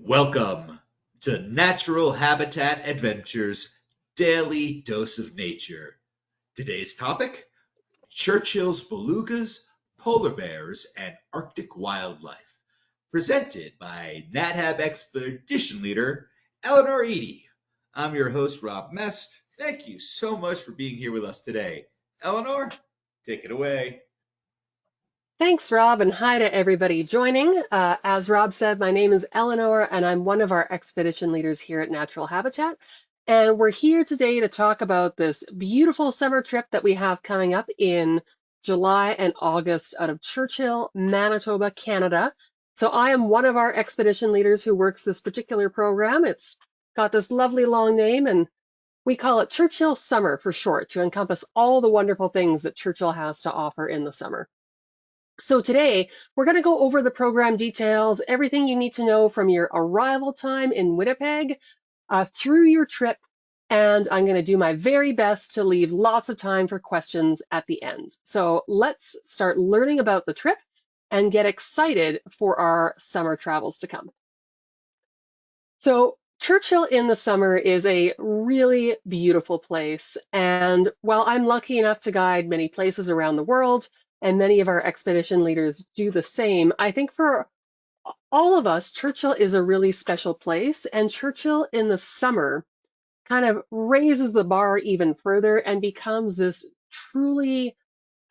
Welcome to Natural Habitat Adventures Daily Dose of Nature. Today's topic, Churchill's belugas, polar bears, and Arctic wildlife. Presented by NatHab Expedition Leader Eleanor Edye. I'm your host, Rob Mess. Thank you so much for being here with us today. Eleanor, take it away. Thanks, Rob, and hi to everybody joining. As Rob said, my name is Eleanor, and I'm one of our expedition leaders here at Natural Habitat. And we're here today to talk about this beautiful summer trip that we have coming up in July and August out of Churchill, Manitoba, Canada. So I am one of our expedition leaders who works this particular program. It's got this lovely long name, and we call it Churchill Summer for short, to encompass all the wonderful things that Churchill has to offer in the summer. So today, we're going to go over the program details, everything you need to know from your arrival time in Winnipeg through your trip, and I'm going to do my very best to leave lots of time for questions at the end. So let's start learning about the trip and get excited for our summer travels to come. So Churchill in the summer is a really beautiful place, and while I'm lucky enough to guide many places around the world, and many of our expedition leaders do the same, I think for all of us, Churchill is a really special place, and Churchill in the summer kind of raises the bar even further and becomes this truly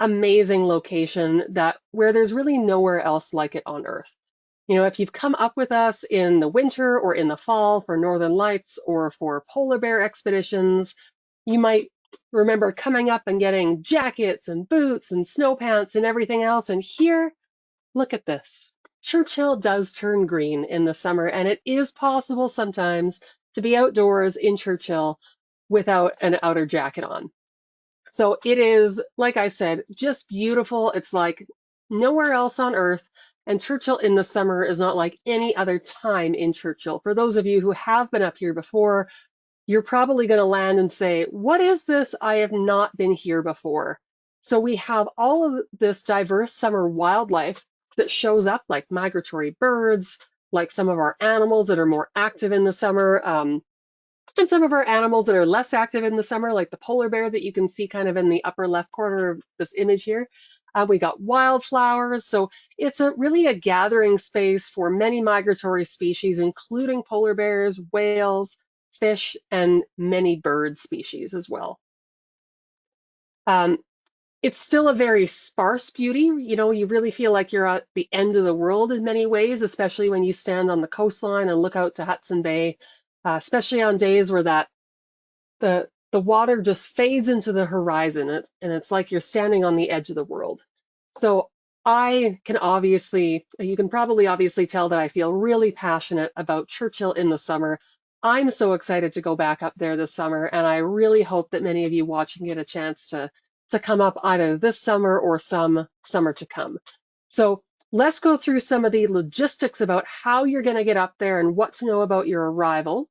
amazing location where there's really nowhere else like it on Earth. You know, if you've come up with us in the winter or in the fall for Northern Lights or for polar bear expeditions, you might remember coming up and getting jackets and boots and snow pants and everything else. And here, look at this. Churchill does turn green in the summer, and it is possible sometimes to be outdoors in Churchill without an outer jacket on. So it is, like I said, just beautiful. It's like nowhere else on Earth. And Churchill in the summer is not like any other time in Churchill. For those of you who have been up here before, you're probably going to land and say, what is this? I have not been here before. So we have all of this diverse summer wildlife that shows up, like migratory birds, like some of our animals that are more active in the summer, and some of our animals that are less active in the summer, like the polar bear that you can see kind of in the upper left corner of this image here. We got wildflowers, so it's really a gathering space for many migratory species, including polar bears, whales, fish, and many bird species as well. It's still a very sparse beauty. You know, you really feel like you're at the end of the world in many ways, especially when you stand on the coastline and look out to Hudson Bay, especially on days where the water just fades into the horizon, and it's like you're standing on the edge of the world. So you can probably obviously tell that I feel really passionate about Churchill in the summer. I'm so excited to go back up there this summer, and I really hope that many of you watching get a chance to come up either this summer or some summer to come. So let's go through some of the logistics about how you're going to get up there and what to know about your arrival.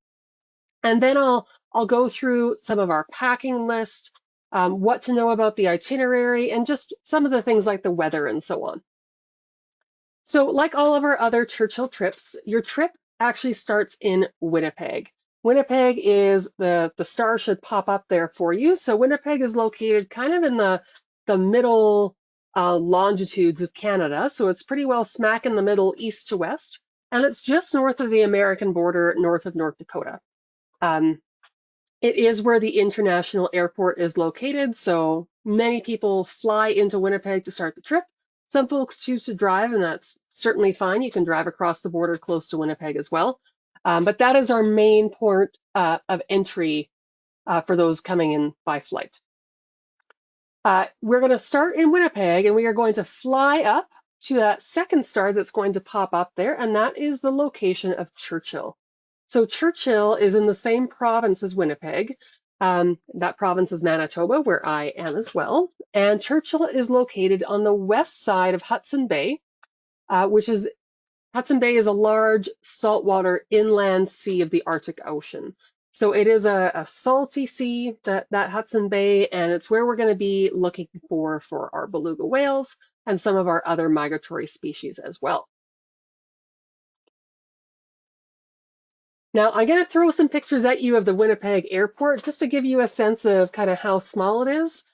And then I'll go through some of our packing list, what to know about the itinerary, and just some of the things like the weather and so on. So like all of our other Churchill trips, your trip actually starts in Winnipeg. Winnipeg is the star should pop up there for you. So Winnipeg is located kind of in the middle longitudes of Canada. So it's pretty well smack in the middle, east to west. And it's just north of the American border, north of North Dakota. It is where the international airport is located, so many people fly into Winnipeg to start the trip. Some folks choose to drive, and that's certainly fine. You can drive across the border close to Winnipeg as well. But that is our main port of entry for those coming in by flight. We're going to start in Winnipeg, and we are going to fly up to that second star that's going to pop up there, and that is the location of Churchill. So Churchill is in the same province as Winnipeg. That province is Manitoba, where I am as well. And Churchill is located on the west side of Hudson Bay, Hudson Bay is a large saltwater inland sea of the Arctic Ocean. So it is a salty sea, that Hudson Bay, and it's where we're going to be looking for our beluga whales and some of our other migratory species as well. Now, I'm going to throw some pictures at you of the Winnipeg airport just to give you a sense of kind of how small it is.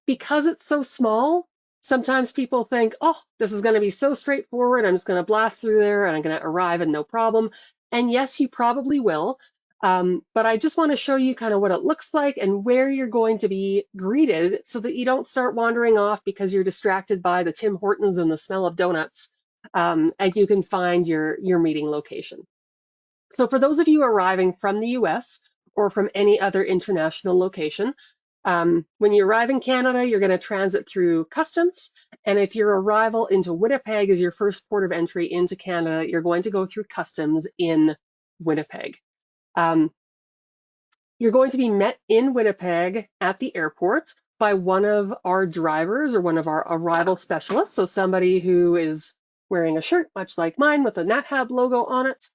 Because it's so small, sometimes people think, oh, this is going to be so straightforward. I'm just going to blast through there and I'm going to arrive and no problem. And yes, you probably will. But I just want to show you kind of what it looks like and where you're going to be greeted so that you don't start wandering off because you're distracted by the Tim Hortons and the smell of donuts. And you can find your meeting location. So for those of you arriving from the US or from any other international location, when you arrive in Canada, you're going to transit through customs. And if your arrival into Winnipeg is your first port of entry into Canada, you're going to go through customs in Winnipeg. You're going to be met in Winnipeg at the airport by one of our drivers or one of our arrival specialists. So somebody who is wearing a shirt, much like mine, with a NatHab logo on it.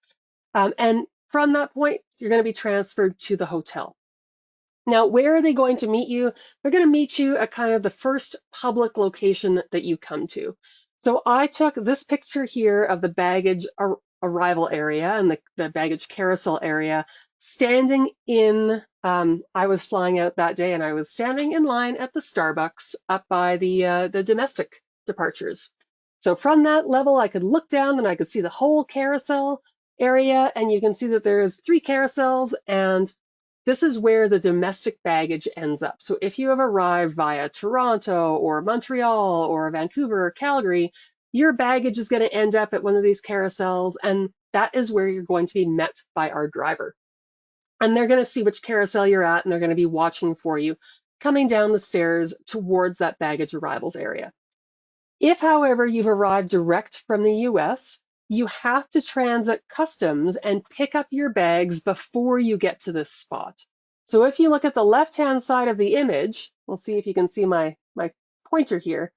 And from that point, you're going to be transferred to the hotel. Now, where are they going to meet you? They're going to meet you at kind of the first public location that you come to. So I took this picture here of the baggage arrival area and the baggage carousel area, standing in, I was flying out that day and I was standing in line at the Starbucks up by the domestic departures. So from that level, I could look down and I could see the whole carousel area, and you can see that there's 3 carousels, and this is where the domestic baggage ends up. So if you have arrived via Toronto or Montreal or Vancouver or Calgary, your baggage is going to end up at one of these carousels, and that is where you're going to be met by our driver. And they're going to see which carousel you're at, and they're going to be watching for you coming down the stairs towards that baggage arrivals area. If, however, you've arrived direct from the US, you have to transit customs and pick up your bags before you get to this spot. So if you look at the left-hand side of the image, we'll see if you can see my pointer here.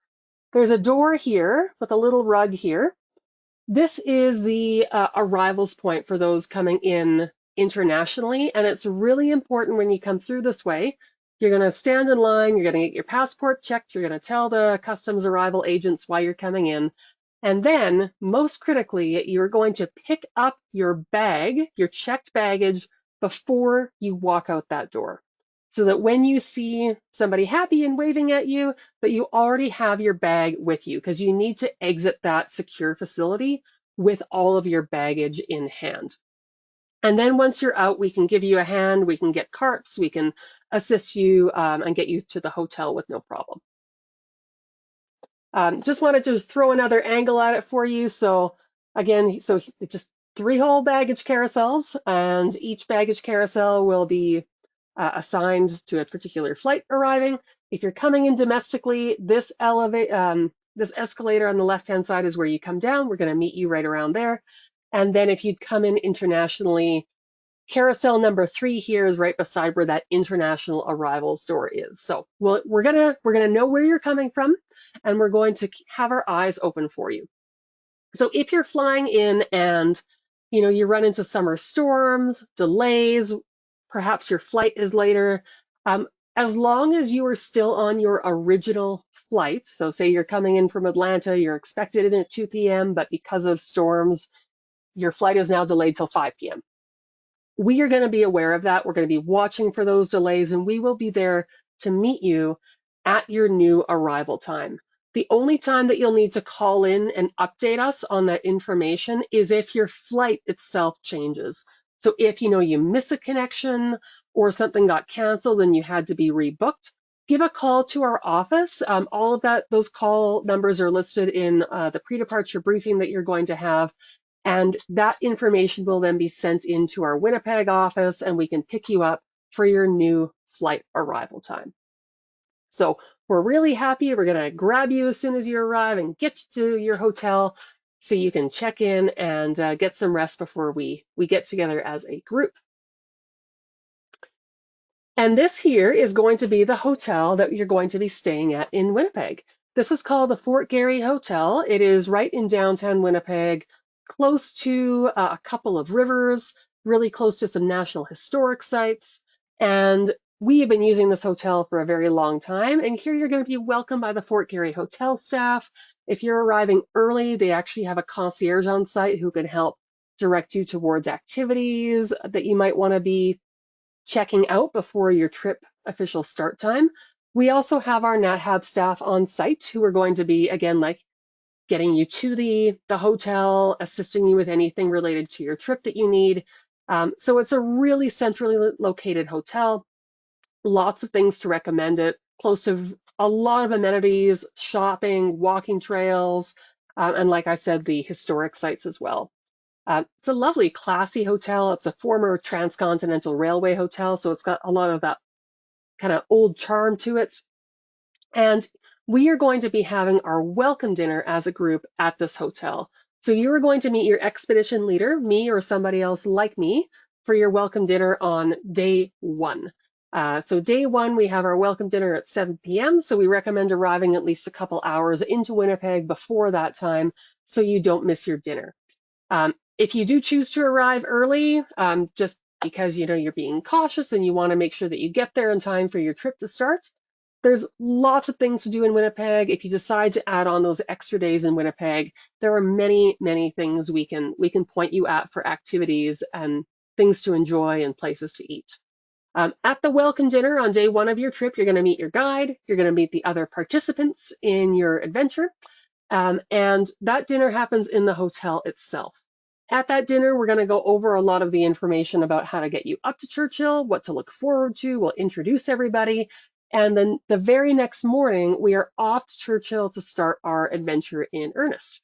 There's a door here with a little rug here. This is the arrivals point for those coming in internationally, and it's really important when you come through this way. You're going to stand in line, you're going to get your passport checked, you're going to tell the customs arrival agents why you're coming in. And then, most critically, you're going to pick up your bag, your checked baggage, before you walk out that door. So that when you see somebody happy and waving at you, that you already have your bag with you, because you need to exit that secure facility with all of your baggage in hand. And then once you're out, we can give you a hand, we can get carts, we can assist you and get you to the hotel with no problem. Just wanted to throw another angle at it for you. So again, so just 3 whole baggage carousels, and each baggage carousel will be assigned to its particular flight arriving. If you're coming in domestically, this escalator on the left-hand side is where you come down. We're going to meet you right around there. And then if you'd come in internationally, carousel number 3 here is right beside where that international arrivals door is. So we're gonna know where you're coming from, and we're going to have our eyes open for you. So if you're flying in and you run into summer storms, delays, perhaps your flight is later, as long as you are still on your original flight, so say you're coming in from Atlanta, you're expected in at 2 p.m., but because of storms, your flight is now delayed till 5 p.m. We are going to be aware of that. We're going to be watching for those delays, and we will be there to meet you at your new arrival time. The only time that you'll need to call in and update us on that information is if your flight itself changes. So if you miss a connection or something got canceled and you had to be rebooked, give a call to our office. All of those call numbers are listed in the pre-departure briefing that you're going to have. And that information will then be sent into our Winnipeg office, and we can pick you up for your new flight arrival time. So we're really happy. We're going to grab you as soon as you arrive and get you to your hotel so you can check in and get some rest before we get together as a group. And this here is going to be the hotel that you're going to be staying at in Winnipeg. This is called the Fort Garry Hotel. It is right in downtown Winnipeg, close to a couple of rivers, really close to some national historic sites. And we have been using this hotel for a very long time. And here you're going to be welcomed by the Fort Garry Hotel staff. If you're arriving early, they actually have a concierge on site who can help direct you towards activities that you might want to be checking out before your trip official start time. We also have our NatHab staff on site who are going to be, again, like getting you to the hotel, assisting you with anything related to your trip that you need. So it's a really centrally located hotel. Lots of things to recommend it. Close to a lot of amenities, shopping, walking trails, and like I said, the historic sites as well. It's a lovely, classy hotel. It's a former transcontinental railway hotel, so it's got a lot of that kind of old charm to it. And we are going to be having our welcome dinner as a group at this hotel. So you are going to meet your expedition leader, me or somebody else like me, for your welcome dinner on day one. So day one, we have our welcome dinner at 7 p.m. So we recommend arriving at least a couple hours into Winnipeg before that time so you don't miss your dinner. If you do choose to arrive early, just because you're being cautious and you want to make sure that you get there in time for your trip to start, there's lots of things to do in Winnipeg. If you decide to add on those extra days in Winnipeg, there are many, many things we can point you at for activities and things to enjoy and places to eat. At the welcome dinner on day one of your trip, you're going to meet your guide, you're going to meet the other participants in your adventure, and that dinner happens in the hotel itself. At that dinner, we're going to go over a lot of the information about how to get you up to Churchill, what to look forward to. We'll introduce everybody. And then the very next morning, we are off to Churchill to start our adventure in earnest.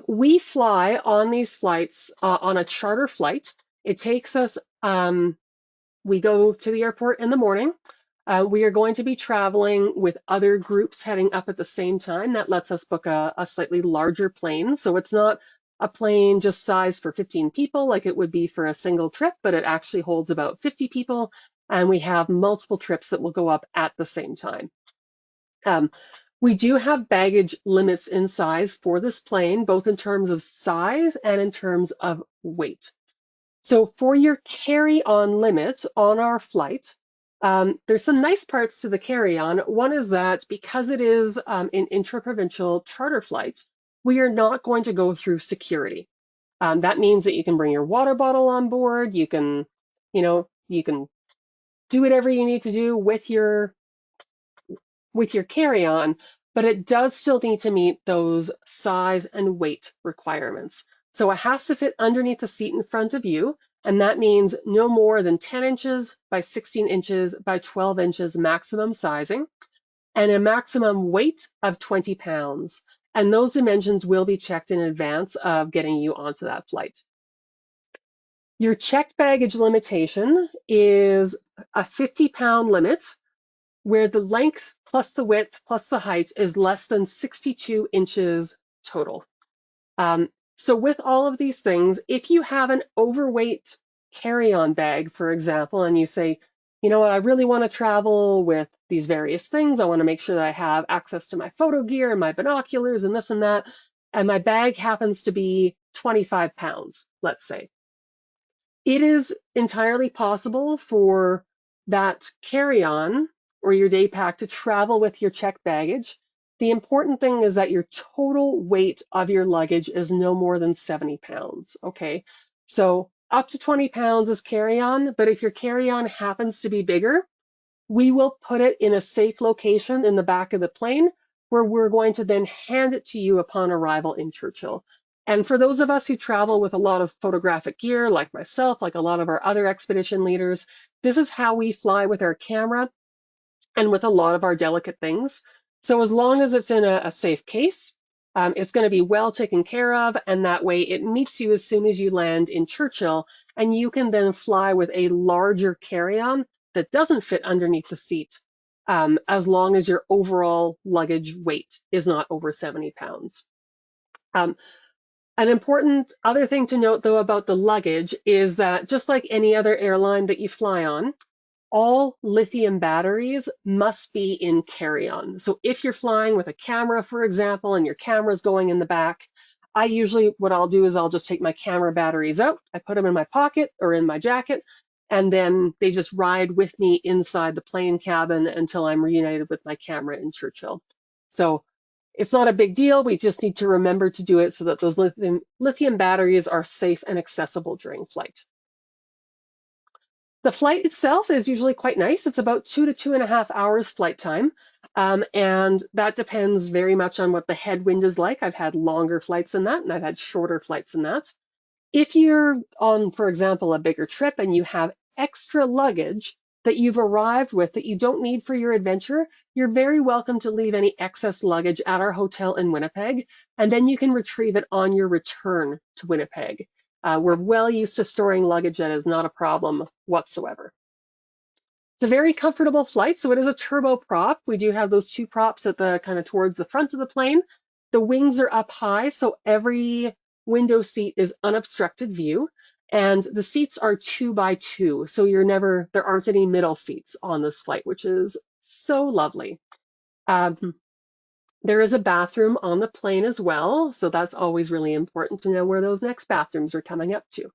We fly on these flights on a charter flight. It takes us, we go to the airport in the morning. We are going to be traveling with other groups heading up at the same time. That lets us book a slightly larger plane. So it's not a plane just sized for 15 people like it would be for a single trip, but it actually holds about 50 people. And we have multiple trips that will go up at the same time. We do have baggage limits in size for this plane, both in terms of size and in terms of weight. So for your carry-on limit on our flight, there's some nice parts to the carry-on. One is that because it is an intra-provincial charter flight, we are not going to go through security. That means that you can bring your water bottle on board. You can do whatever you need to do with your carry-on, but it does still need to meet those size and weight requirements. So it has to fit underneath the seat in front of you, and that means no more than 10 inches by 16 inches by 12 inches maximum sizing, and a maximum weight of 20 pounds. And those dimensions will be checked in advance of getting you onto that flight. Your checked baggage limitation is a 50-pound limit where the length plus the width plus the height is less than 62 inches total. So with all of these things, if you have an overweight carry-on bag, for example, and you say, you know what, I really want to travel with these various things. I want to make sure that I have access to my photo gear and my binoculars and this and that, and my bag happens to be 25 pounds, let's say. It is entirely possible for that carry-on or your day pack to travel with your checked baggage. The important thing is that your total weight of your luggage is no more than 70 pounds, okay? So up to 20 pounds is carry-on, but if your carry-on happens to be bigger, we will put it in a safe location in the back of the plane where we're going to then hand it to you upon arrival in Churchill. And for those of us who travel with a lot of photographic gear, like myself, like a lot of our other expedition leaders, this is how we fly with our camera and with a lot of our delicate things. So as long as it's in a safe case, it's going to be well taken care of, and that way it meets you as soon as you land in Churchill, and you can then fly with a larger carry-on that doesn't fit underneath the seat, as long as your overall luggage weight is not over 70 pounds. An important other thing to note, though, about the luggage is that just like any other airline that you fly on, all lithium batteries must be in carry-on. So if you're flying with a camera, for example, and your camera's going in the back, what I'll do is I'll just take my camera batteries out, I put them in my pocket or in my jacket, and then they just ride with me inside the plane cabin until I'm reunited with my camera in Churchill. So It's not a big deal. We just need to remember to do it so that those lithium batteries are safe and accessible during flight. The flight itself is usually quite nice. It's about 2 to 2.5 hours flight time. And that depends very much on what the headwind is like. I've had longer flights than that, and I've had shorter flights than that. If you're on, for example, a bigger trip and you have extra luggage that you've arrived with that you don't need for your adventure, you're very welcome to leave any excess luggage at our hotel in Winnipeg, and then you can retrieve it on your return to Winnipeg. We're well used to storing luggage. That is not a problem whatsoever. It's a very comfortable flight, so it is a turboprop. We do have those two props at the kind of towards the front of the plane. The wings are up high, so every window seat is unobstructed view, and the seats are 2 by 2, so there aren't any middle seats on this flight, which is so lovely. There is a bathroom on the plane as well, so that's always really important to know where those next bathrooms are coming up to.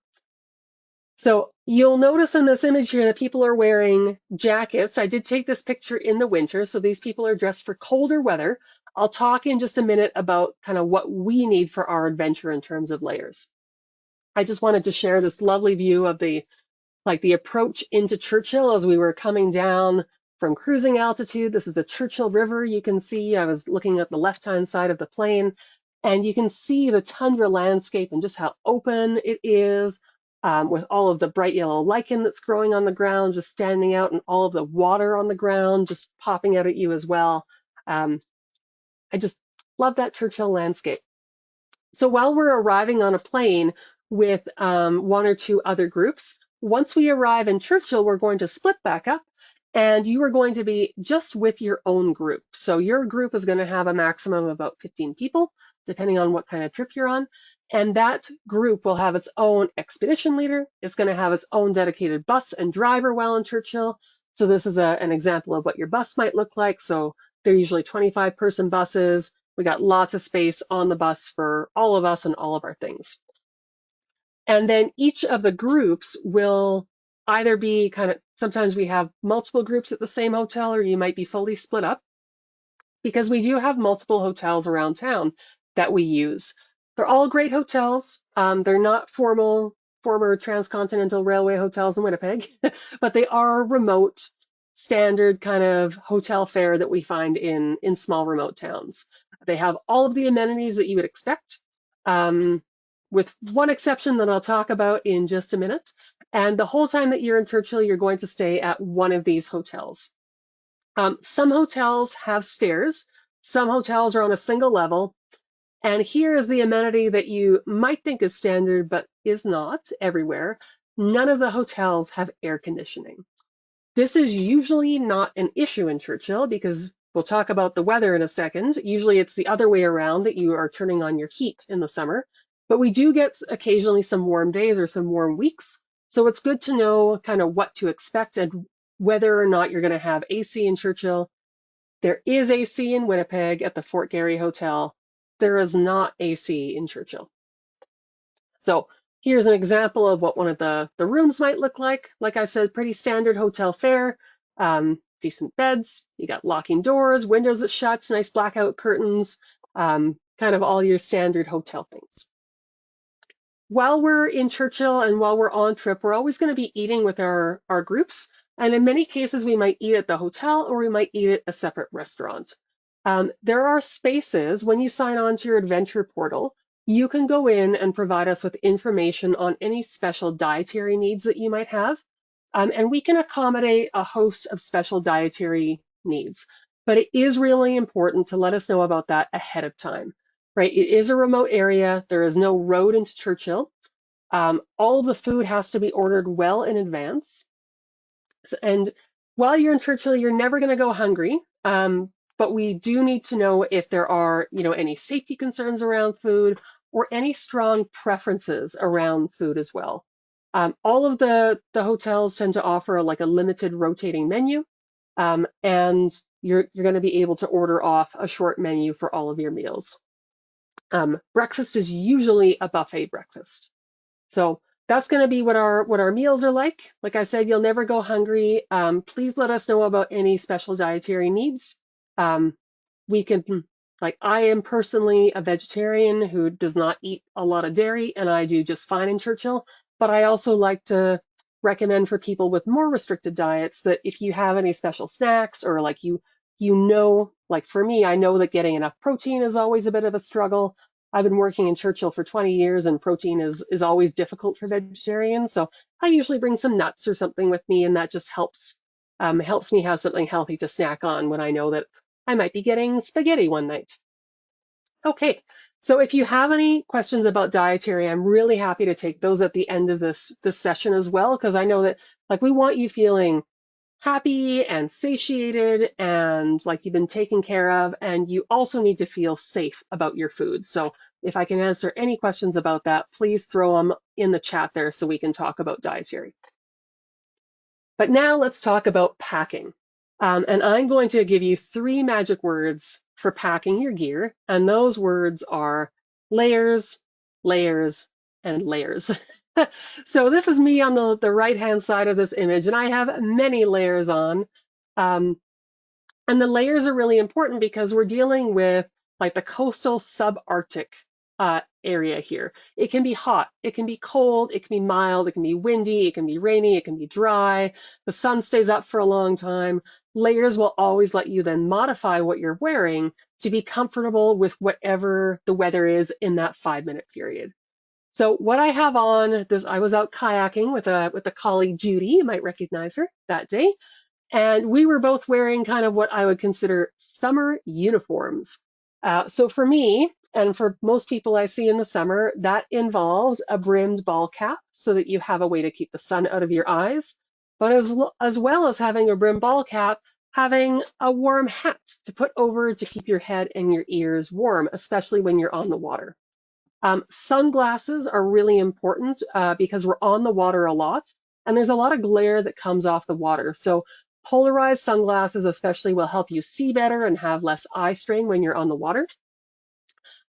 So you'll notice in this image here that people are wearing jackets. I did take this picture in the winter, so these people are dressed for colder weather. I'll talk in just a minute about kind of what we need for our adventure in terms of layers. I just wanted to share this lovely view of the approach into Churchill as we were coming down from cruising altitude. This is the Churchill River. You can see I was looking at the left-hand side of the plane, and you can see the tundra landscape and just how open it is, with all of the bright yellow lichen that's growing on the ground, just standing out, and all of the water on the ground just popping out at you as well. I just love that Churchill landscape. So while we're arriving on a plane with 1 or 2 other groups, once we arrive in Churchill, we're going to split back up, and you are going to be just with your own group. So your group is going to have a maximum of about 15 people, depending on what kind of trip you're on. And that group will have its own expedition leader. It's going to have its own dedicated bus and driver while in Churchill. So this is an example of what your bus might look like. So they're usually 25-person buses. We got lots of space on the bus for all of us and all of our things. And then each of the groups will either be sometimes we have multiple groups at the same hotel, or you might be fully split up, because we do have multiple hotels around town that we use. They're all great hotels. They're not former transcontinental railway hotels in Winnipeg, but they are remote, standard kind of hotel fare that we find in small remote towns. They have all of the amenities that you would expect, with one exception that I'll talk about in just a minute. And the whole time that you're in Churchill, you're going to stay at one of these hotels. Some hotels have stairs. Some hotels are on a single level. And here is the amenity that you might think is standard, but is not everywhere. None of the hotels have air conditioning. This is usually not an issue in Churchill, because we'll talk about the weather in a second. Usually it's the other way around, that you are turning on your heat in the summer. But we do get occasionally some warm days or some warm weeks. So it's good to know kind of what to expect and whether or not you're going to have AC in Churchill. There is AC in Winnipeg at the Fort Garry Hotel. There is not AC in Churchill. So here's an example of what one of the rooms might look like. Like I said, pretty standard hotel fare, decent beds. You got locking doors, windows that shut, nice blackout curtains, kind of all your standard hotel things. While we're in Churchill and while we're on trip, we're always going to be eating with our groups. And in many cases, we might eat at the hotel, or we might eat at a separate restaurant. There are spaces when you sign on to your adventure portal. You can go in and provide us with information on any special dietary needs that you might have. And we can accommodate a host of special dietary needs. But it is really important to let us know about that ahead of time, right? It is a remote area. There is no road into Churchill. All of the food has to be ordered well in advance. And while you're in Churchill, you're never going to go hungry. But we do need to know if there are, any safety concerns around food, or any strong preferences around food as well. All of the hotels tend to offer like a limited rotating menu, and you're going to be able to order off a short menu for all of your meals. Breakfast is usually a buffet breakfast. So that's going to be what our meals are like. Like I said, you'll never go hungry. Please let us know about any special dietary needs. We can Like I am personally a vegetarian who does not eat a lot of dairy, and I do just fine in Churchill. But I also like to recommend for people with more restricted diets that if you have any special snacks or like like for me, I know that getting enough protein is always a bit of a struggle. I've been working in Churchill for 20 years and protein is always difficult for vegetarians. So I usually bring some nuts or something with me, and that just helps me have something healthy to snack on when I know that I might be getting spaghetti one night. Okay, so if you have any questions about dietary, I'm really happy to take those at the end of this session as well, because I know that like we want you feeling happy and satiated and like you've been taken care of, and you also need to feel safe about your food. So if I can answer any questions about that, please throw them in the chat there so we can talk about dietary. But now let's talk about packing. And I'm going to give you 3 magic words for packing your gear, and those words are layers, layers, and layers. So this is me on the right-hand side of this image, and I have many layers on. Um, and the layers are really important because we're dealing with like the coastal subarctic area here. It can be hot, it can be cold, it can be mild, it can be windy, it can be rainy, it can be dry. The sun stays up for a long time. Layers will always let you then modify what you're wearing to be comfortable with whatever the weather is in that 5-minute period. So what I have on this, I was out kayaking with a colleague, Judy, you might recognize her that day. And we were both wearing kind of what I would consider summer uniforms. So for me, and for most people I see in the summer, that involves a brimmed ball cap so that you have a way to keep the sun out of your eyes. But as well as having a brimmed ball cap, having a warm hat to put over to keep your head and your ears warm, especially when you're on the water. Sunglasses are really important because we're on the water a lot, and there's a lot of glare that comes off the water. So polarized sunglasses especially will help you see better and have less eye strain when you're on the water.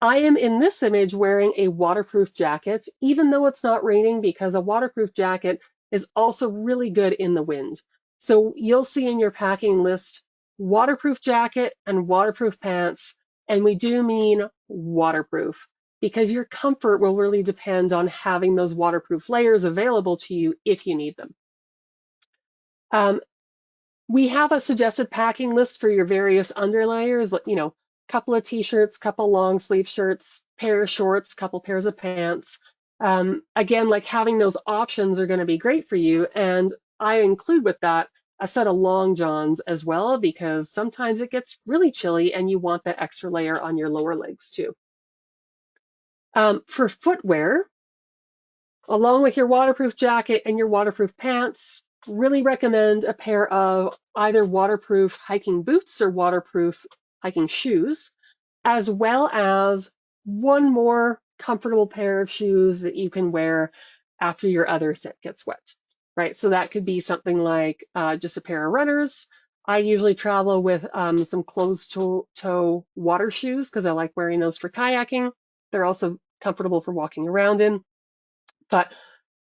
I am in this image wearing a waterproof jacket, even though it's not raining, because a waterproof jacket is also really good in the wind. So you'll see in your packing list waterproof jacket and waterproof pants, and we do mean waterproof because your comfort will really depend on having those waterproof layers available to you if you need them. We have a suggested packing list for your various underlayers, you know, couple of t-shirts, couple long sleeve shirts, pair of shorts, couple pairs of pants. Again, like having those options are going to be great for you. And I include with that a set of long johns as well, because sometimes it gets really chilly and you want that extra layer on your lower legs too. For footwear, along with your waterproof jacket and your waterproof pants, really recommend a pair of either waterproof hiking boots or waterproof hiking shoes, as well as one more comfortable pair of shoes that you can wear after your other set gets wet, right? So that could be something like just a pair of runners. I usually travel with some closed-toe water shoes because I like wearing those for kayaking. They're also comfortable for walking around in. But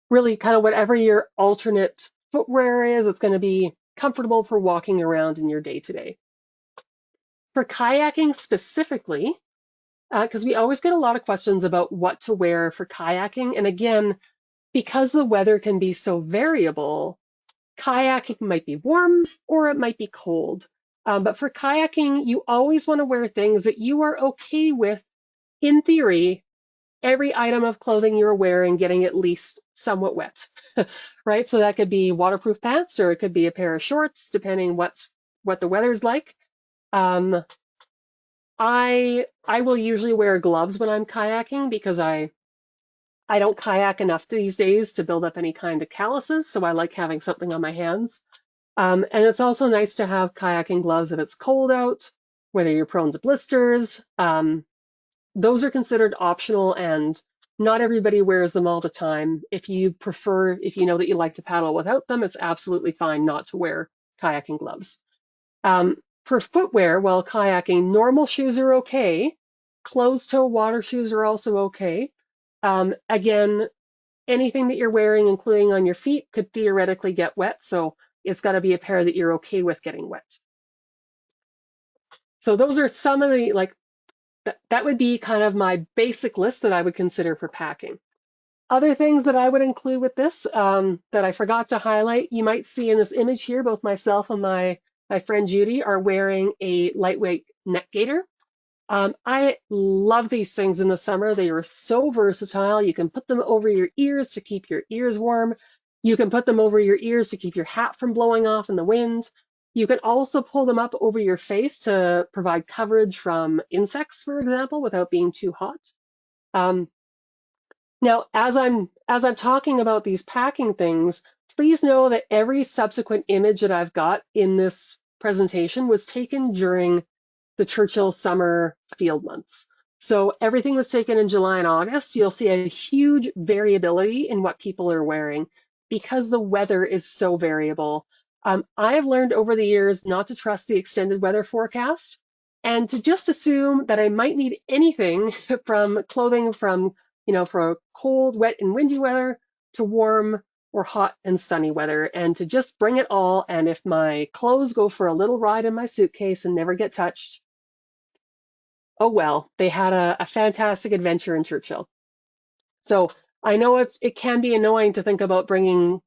really kind of whatever your alternate footwear is, it's going to be comfortable for walking around in your day-to-day. For kayaking specifically, because we always get a lot of questions about what to wear for kayaking. And again, because the weather can be so variable, kayaking might be warm or it might be cold. But for kayaking, you always want to wear things that you are okay with, in theory, every item of clothing you're wearing getting at least somewhat wet, right? So that could be waterproof pants or it could be a pair of shorts, depending what the weather's like. I will usually wear gloves when I'm kayaking because I don't kayak enough these days to build up any kind of calluses, so I like having something on my hands. And it's also nice to have kayaking gloves if it's cold out, whether you're prone to blisters. Those are considered optional and not everybody wears them all the time. If you know that you like to paddle without them, it's absolutely fine not to wear kayaking gloves. For footwear, while kayaking, normal shoes are okay. Closed-toe water shoes are also okay. Again, anything that you're wearing, including on your feet, could theoretically get wet, so it's got to be a pair that you're okay with getting wet. So those are some of the that would be kind of my basic list that I would consider for packing. Other things that I would include with this that I forgot to highlight, you might see in this image here, both myself and my friend Judy are wearing a lightweight neck gaiter. I love these things in the summer. They are so versatile. You can put them over your ears to keep your ears warm. You can put them over your ears to keep your hat from blowing off in the wind. You can also pull them up over your face to provide coverage from insects, for example, without being too hot. Now, as I'm talking about these packing things, please know that every subsequent image that I've got in this presentation was taken during the Churchill summer field months. So everything was taken in July and August. You'll see a huge variability in what people are wearing because the weather is so variable. I have learned over the years not to trust the extended weather forecast and to just assume that I might need anything from clothing from, for cold, wet, and windy weather to warm or hot and sunny weather, and to just bring it all. And if my clothes go for a little ride in my suitcase and never get touched, oh well, they had a fantastic adventure in Churchill. So I know it can be annoying to think about bringing,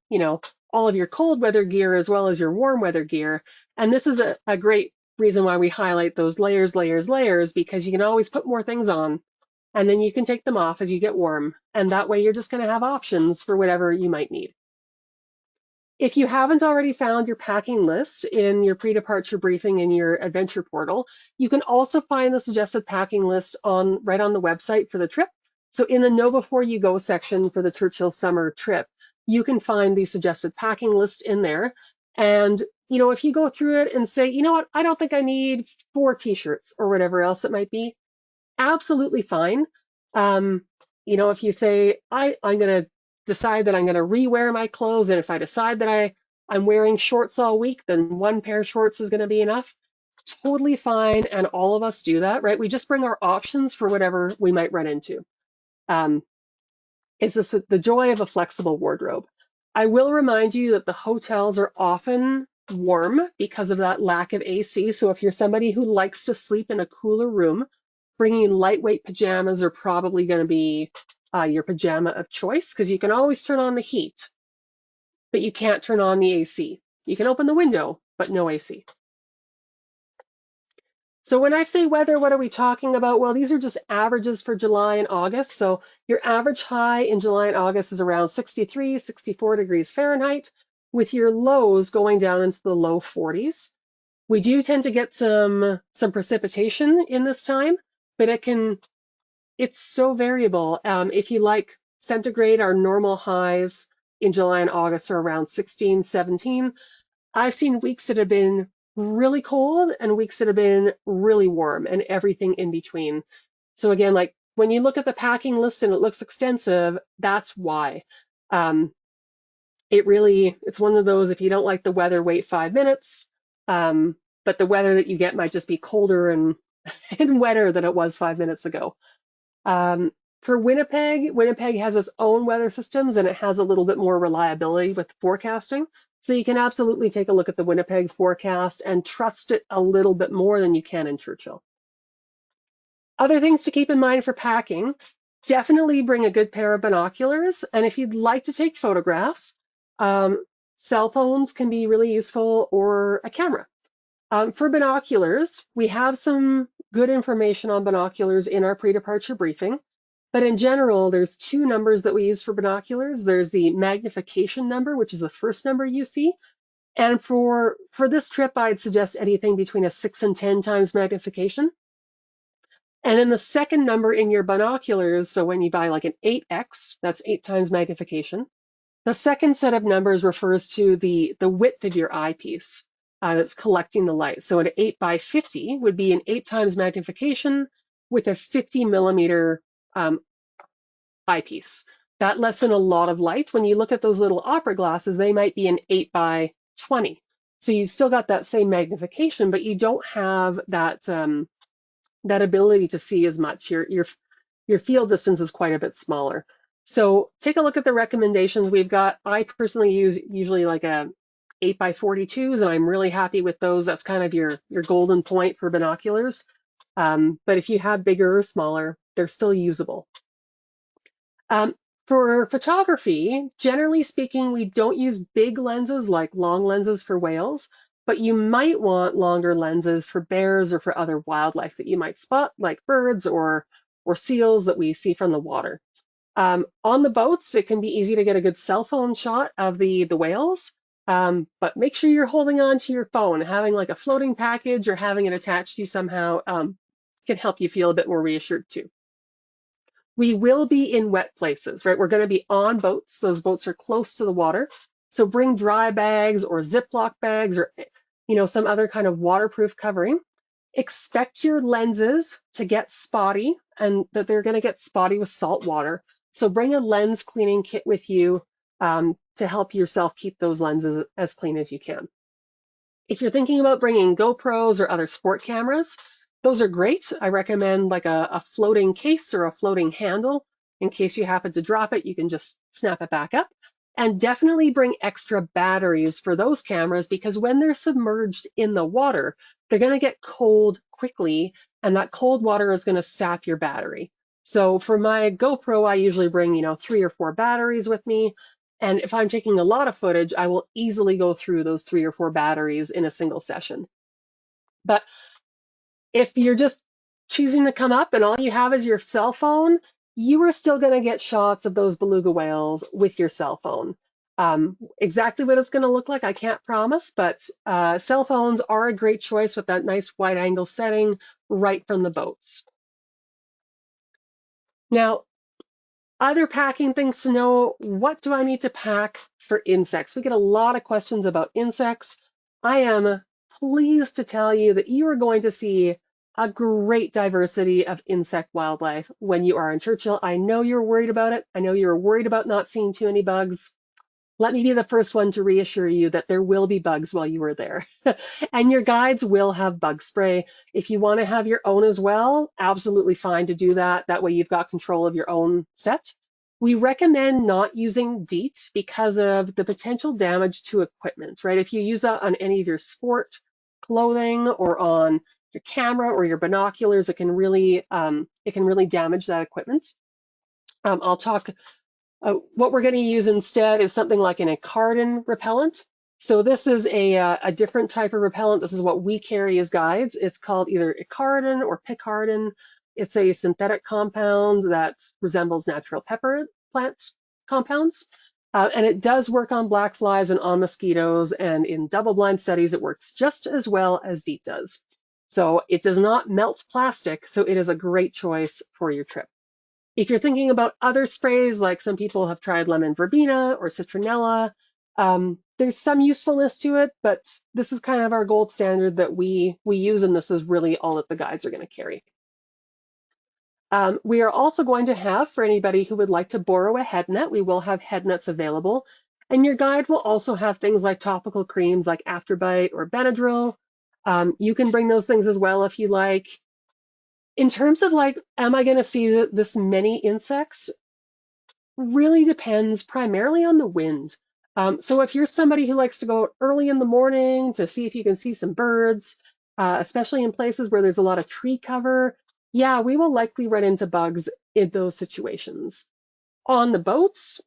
all of your cold weather gear as well as your warm weather gear. And this is a great reason why we highlight those layers, layers, layers, because you can always put more things on and then you can take them off as you get warm. And that way you're just going to have options for whatever you might need. If you haven't already found your packing list in your pre-departure briefing in your adventure portal, you can also find the suggested packing list right on the website for the trip. So in the Know Before You Go section for the Churchill summer trip, you can find the suggested packing list in there. And if you go through it and say, you know what, I don't think I need 4 t-shirts or whatever else it might be, absolutely fine. If you say, I'm going to decide that I'm going to rewear my clothes, and if I decide that I'm wearing shorts all week, then 1 pair of shorts is going to be enough. Totally fine, and all of us do that, right? We just bring our options for whatever we might run into. It's just the joy of a flexible wardrobe. I will remind you that the hotels are often warm because of that lack of AC. So if you're somebody who likes to sleep in a cooler room, bringing lightweight pajamas are probably going to be your pajama of choice, because you can always turn on the heat, but you can't turn on the AC. You can open the window, but no AC. So when I say weather, what are we talking about? Well, these are just averages for July and August. So your average high in July and August is around 63, 64 degrees Fahrenheit, with your lows going down into the low 40s. We do tend to get some precipitation in this time, but it's so variable. If you like centigrade, our normal highs in July and August are around 16, 17. I've seen weeks that have been really cold and weeks that have been really warm, and everything in between. So again, like when you look at the packing list and it looks extensive, that's why. It's one of those, if you don't like the weather, wait 5 minutes. But the weather that you get might just be colder and wetter than it was 5 minutes ago. For Winnipeg has its own weather systems, and it has a little bit more reliability with forecasting. So you can absolutely take a look at the Winnipeg forecast and trust it a little bit more than you can in Churchill. Other things to keep in mind for packing: definitely bring a good pair of binoculars. And if you'd like to take photographs, cell phones can be really useful, or a camera. For binoculars, we have some good information on binoculars in our pre-departure briefing. But in general, there's 2 numbers that we use for binoculars. There's the magnification number, which is the first number you see. And for this trip, I'd suggest anything between a 6 and 10 times magnification. And then the second number in your binoculars, so when you buy like an 8x, that's 8 times magnification. The second set of numbers refers to the width of your eyepiece that's collecting the light. So an 8 by 50 would be an 8 times magnification with a 50 millimeter eyepiece. That lets in a lot of light. When you look at those little opera glasses, they might be an 8 by 20. So you've still got that same magnification, but you don't have that that ability to see as much. Your field distance is quite a bit smaller. So take a look at the recommendations we've got. I personally use usually like a 8 by 42s, and I'm really happy with those. That's kind of your golden point for binoculars. But if you have bigger or smaller, they're still usable. Um, for photography, generally speaking, we don't use big lenses like long lenses for whales, but you might want longer lenses for bears or for other wildlife that you might spot, like birds or seals that we see from the water. On the boats, it can be easy to get a good cell phone shot of the whales, but make sure you're holding on to your phone. Having like a floating package or having it attached to you somehow can help you feel a bit more reassured too. We will be in wet places, right? We're going to be on boats. Those boats are close to the water. So bring dry bags or Ziploc bags or some other kind of waterproof covering. Expect your lenses to get spotty and that they're going to get spotty with salt water. So bring a lens cleaning kit with you to help yourself keep those lenses as clean as you can. If you're thinking about bringing GoPros or other sport cameras, those are great. I recommend like a floating case or a floating handle. In case you happen to drop it, you can just snap it back up. And definitely bring extra batteries for those cameras because when they're submerged in the water, they're going to get cold quickly, and that cold water is going to sap your battery. So for my GoPro, I usually bring, 3 or 4 batteries with me. And if I'm taking a lot of footage, I will easily go through those 3 or 4 batteries in a single session. But if you're just choosing to come up and all you have is your cell phone, you are still going to get shots of those beluga whales with your cell phone. Exactly what it's going to look like, I can't promise, but cell phones are a great choice with that nice wide angle setting right from the boats. Now, other packing things to know, what do I need to pack for insects? We get a lot of questions about insects. I am pleased to tell you that you are going to see a great diversity of insect wildlife when you are in Churchill. I know you're worried about it. I know you're worried about not seeing too many bugs. Let me be the first one to reassure you that there will be bugs while you are there. And your guides will have bug spray. If you want to have your own as well, absolutely fine to do that. That way you've got control of your own set. We recommend not using DEET because of the potential damage to equipment, right? If you use that on any of your sport clothing or on your camera or your binoculars, it can really damage that equipment. I'll talk what we're going to use instead is something like an icardin repellent. So this is a different type of repellent. This is what we carry as guides. It's called either icardin or picardin. It's a synthetic compound that resembles natural pepper plants compounds. And it does work on black flies and on mosquitoes. And in double-blind studies, it works just as well as DEET does. So it does not melt plastic. So it is a great choice for your trip. If you're thinking about other sprays, like some people have tried lemon verbena or citronella, there's some usefulness to it, but this is kind of our gold standard that we use, and this is really all that the guides are going to carry. We are also going to have, for anybody who would like to borrow a head net, we will have head nets available. And your guide will also have things like topical creams like Afterbite or Benadryl. You can bring those things as well if you like. In terms of like, am I going to see this many insects? Really depends primarily on the wind. So if you're somebody who likes to go out early in the morning to see if you can see some birds, especially in places where there's a lot of tree cover, yeah, we will likely run into bugs in those situations. On the boats,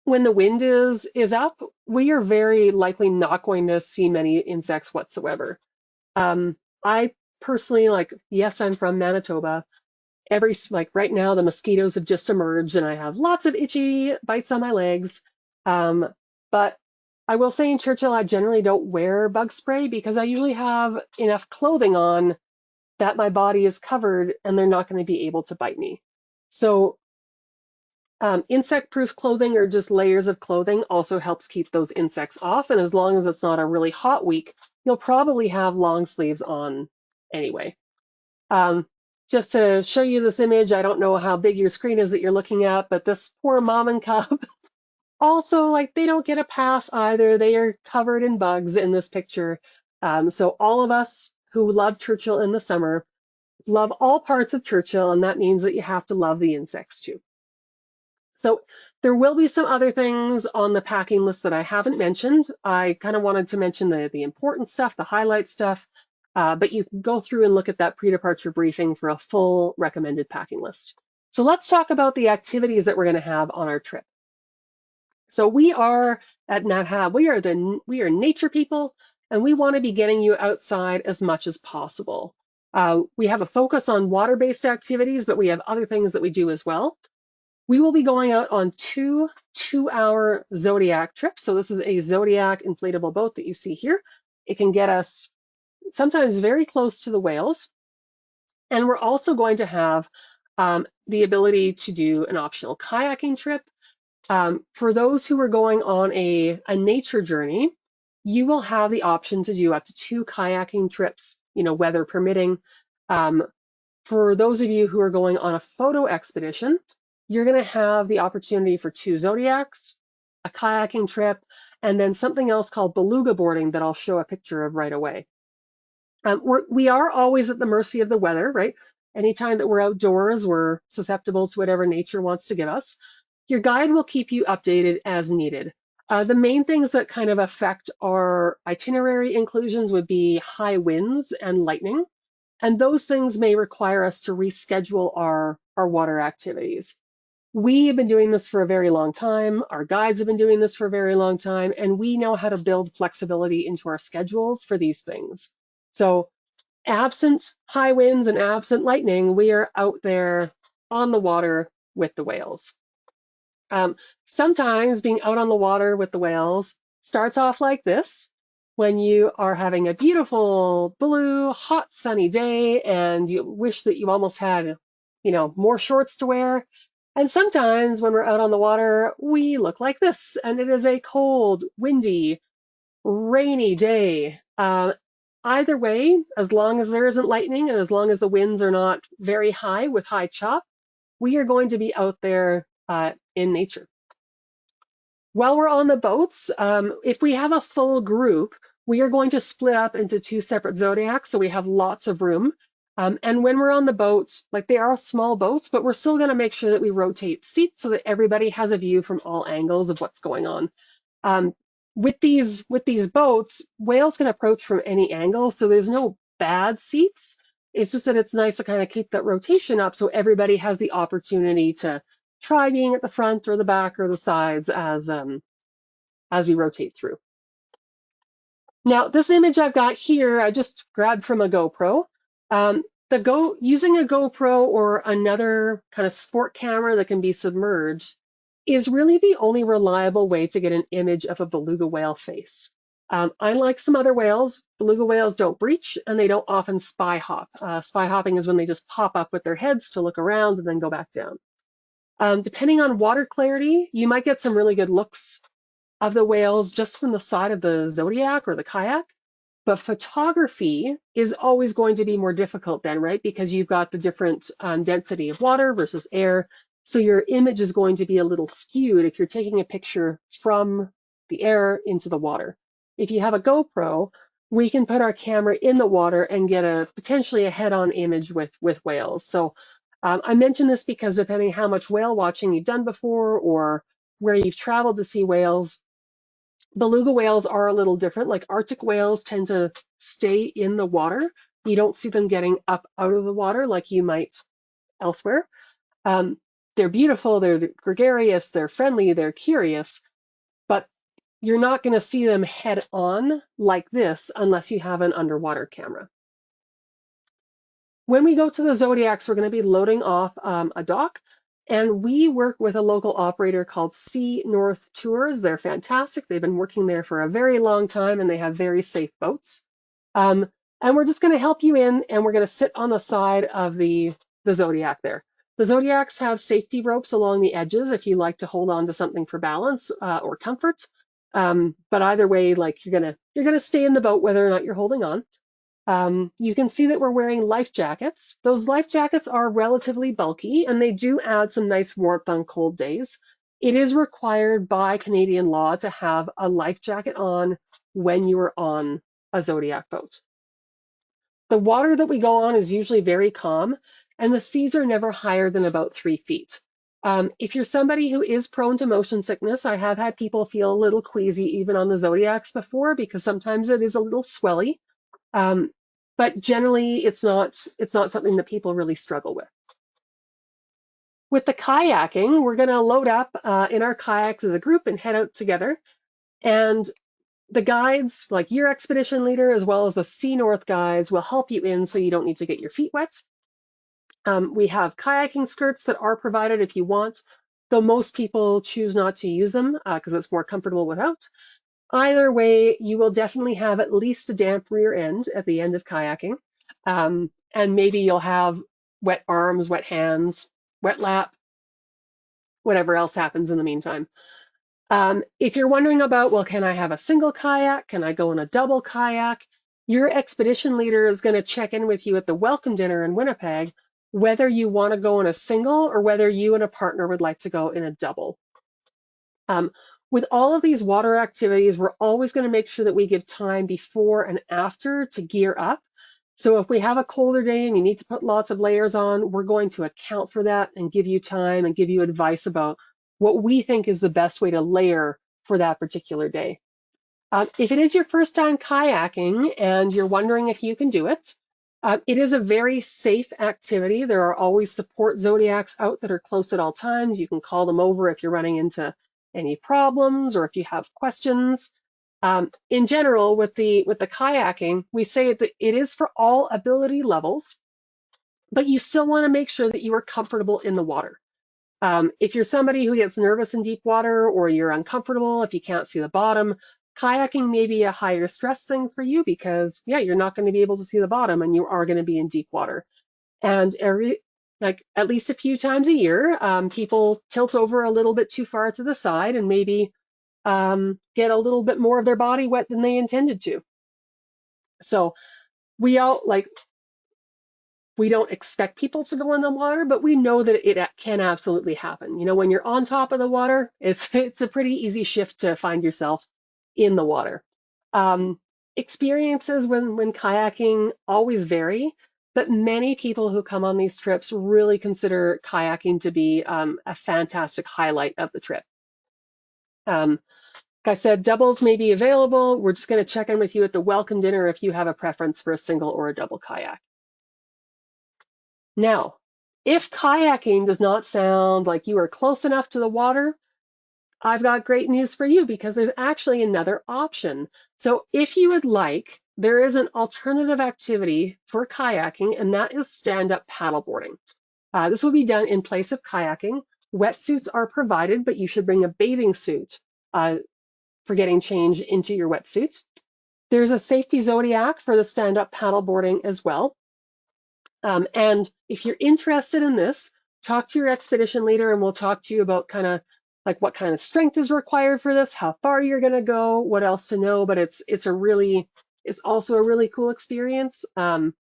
when the wind is up, we are very likely not going to see many insects whatsoever. I personally, like, yes, I'm from Manitoba. Like right now, the mosquitoes have just emerged and I have lots of itchy bites on my legs. But I will say in Churchill, I generally don't wear bug spray because I usually have enough clothing on that my body is covered and they're not going to be able to bite me. So insect-proof clothing or just layers of clothing also helps keep those insects off. And as long as it's not a really hot week, you'll probably have long sleeves on anyway. Just to show you this image, I don't know how big your screen is that you're looking at, but this poor mom and cub also, like, they don't get a pass either. They are covered in bugs in this picture. So all of us who love Churchill in the summer love all parts of Churchill, and that means that you have to love the insects too. So there will be some other things on the packing list that I haven't mentioned. I kind of wanted to mention the important stuff, the highlight stuff. but you can go through and look at that pre-departure briefing for a full recommended packing list. So let's talk about the activities that we're going to have on our trip. So we are at NatHab, we are nature people, and we want to be getting you outside as much as possible. We have a focus on water-based activities, but we have other things that we do as well. We will be going out on two 2-hour Zodiac trips. So this is a Zodiac inflatable boat that you see here. It can get us sometimes very close to the whales. And we're also going to have the ability to do an optional kayaking trip. For those who are going on a nature journey, you will have the option to do up to 2 kayaking trips, weather permitting. For those of you who are going on a photo expedition, you're going to have the opportunity for 2 Zodiacs, a kayaking trip, and then something else called beluga boarding that I'll show a picture of right away. We are always at the mercy of the weather, right? Anytime that we're outdoors, we're susceptible to whatever nature wants to give us. Your guide will keep you updated as needed. The main things that kind of affect our itinerary inclusions would be high winds and lightning, and those things may require us to reschedule our water activities. We have been doing this for a very long time. Our guides have been doing this for a very long time, and we know how to build flexibility into our schedules for these things. So absent high winds and absent lightning, we are out there on the water with the whales. Sometimes being out on the water with the whales starts off like this, when you are having a beautiful blue, hot, sunny day, and you wish that you almost had, more shorts to wear. And sometimes when we're out on the water, we look like this, and it is a cold, windy, rainy day. Either way, as long as there isn't lightning and as long as the winds are not very high with high chop, we are going to be out there in nature. While we're on the boats, if we have a full group, we are going to split up into 2 separate Zodiacs, so we have lots of room. And when we're on the boats, like they are small boats, but we're still going to make sure that we rotate seats so that everybody has a view from all angles of what's going on. With these boats, whales can approach from any angle, so there's no bad seats. It's just that it's nice to kind of keep that rotation up so everybody has the opportunity to try being at the front or the back or the sides as we rotate through. Now, this image I've got here, I just grabbed from a GoPro. Using a GoPro or another kind of sport camera that can be submerged is really the only reliable way to get an image of a beluga whale face. Unlike some other whales, beluga whales don't breach and they don't often spy hop. Spy hopping is when they just pop up with their heads to look around and then go back down. Depending on water clarity, you might get some really good looks of the whales just from the side of the Zodiac or the kayak. But photography is always going to be more difficult then, right? Because you've got the different density of water versus air. So your image is going to be a little skewed if you're taking a picture from the air into the water. If you have a GoPro, we can put our camera in the water and get potentially a head-on image with whales. So I mention this because depending how much whale watching you've done before or where you've traveled to see whales, beluga whales are a little different. Like Arctic whales tend to stay in the water. You don't see them getting up out of the water like you might elsewhere. They're beautiful, they're gregarious, they're friendly, they're curious, but you're not going to see them head on like this unless you have an underwater camera. When we go to the Zodiacs, we're going to be loading off a dock, and we work with a local operator called Sea North Tours. They're fantastic. They've been working there for a very long time, and they have very safe boats. And we're just going to help you in, and we're going to sit on the side of the Zodiac there. The Zodiacs have safety ropes along the edges if you like to hold on to something for balance or comfort. But either way, like you're gonna stay in the boat whether or not you're holding on. You can see that we're wearing life jackets. Those life jackets are relatively bulky and they do add some nice warmth on cold days. It is required by Canadian law to have a life jacket on when you are on a Zodiac boat. The water that we go on is usually very calm, and the seas are never higher than about 3 feet. If you're somebody who is prone to motion sickness, I have had people feel a little queasy even on the Zodiacs before because sometimes it is a little swelly. but generally it's not something that people really struggle with. With the kayaking, we're going to load up in our kayaks as a group and head out together. And the guides, like your expedition leader, as well as the Sea North guides, will help you in so you don't need to get your feet wet. We have kayaking skirts that are provided if you want, though most people choose not to use them because it's more comfortable without. Either way, you will definitely have at least a damp rear end at the end of kayaking. And maybe you'll have wet arms, wet hands, wet lap, whatever else happens in the meantime. If you're wondering about, well, can I have a single kayak? Can I go in a double kayak? Your expedition leader is going to check in with you at the welcome dinner in Winnipeg, whether you want to go in a single or whether you and a partner would like to go in a double. With all of these water activities, we're always going to make sure that we give time before and after to gear up. So if we have a colder day and you need to put lots of layers on, we're going to account for that and give you time and give you advice about what we think is the best way to layer for that particular day. If it is your first time kayaking and you're wondering if you can do it, it is a very safe activity. There are always support zodiacs out that are close at all times. You can call them over if you're running into any problems or if you have questions. In general, with the kayaking, we say that it is for all ability levels, but you still want to make sure that you are comfortable in the water. If you're somebody who gets nervous in deep water or you're uncomfortable, if you can't see the bottom, kayaking may be a higher stress thing for you because, yeah, you're not going to be able to see the bottom and you are going to be in deep water. And at least a few times a year, people tilt over a little bit too far to the side and maybe get a little bit more of their body wet than they intended to. So we don't expect people to go in the water, but we know that it can absolutely happen. You know, when you're on top of the water, it's a pretty easy shift to find yourself in the water. Experiences when kayaking always vary, but many people who come on these trips really consider kayaking to be a fantastic highlight of the trip. Like I said, doubles may be available. We're just going to check in with you at the welcome dinner if you have a preference for a single or a double kayak. Now, if kayaking does not sound like you are close enough to the water, I've got great news for you because there's actually another option. So if you would like, there is an alternative activity for kayaking, and that is stand-up paddleboarding. This will be done in place of kayaking. Wetsuits are provided, but you should bring a bathing suit for getting changed into your wetsuit. There's a safety zodiac for the stand-up paddleboarding as well. And if you're interested in this, talk to your expedition leader and we'll talk to you about kind of like what kind of strength is required for this, how far you're going to go, what else to know. But it's also a really cool experience. The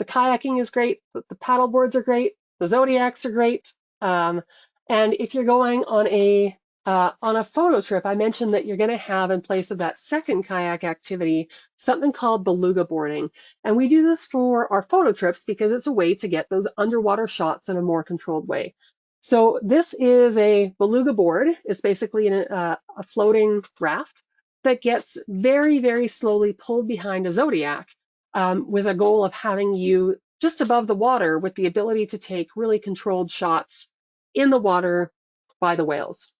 kayaking is great, the paddle boards are great, the zodiacs are great. And if you're going on a photo trip, I mentioned that you're going to have in place of that second kayak activity something called beluga boarding. And we do this for our photo trips because it's a way to get those underwater shots in a more controlled way. So this is a beluga board. It's basically a floating raft that gets very, very slowly pulled behind a zodiac with a goal of having you just above the water with the ability to take really controlled shots in the water by the whales.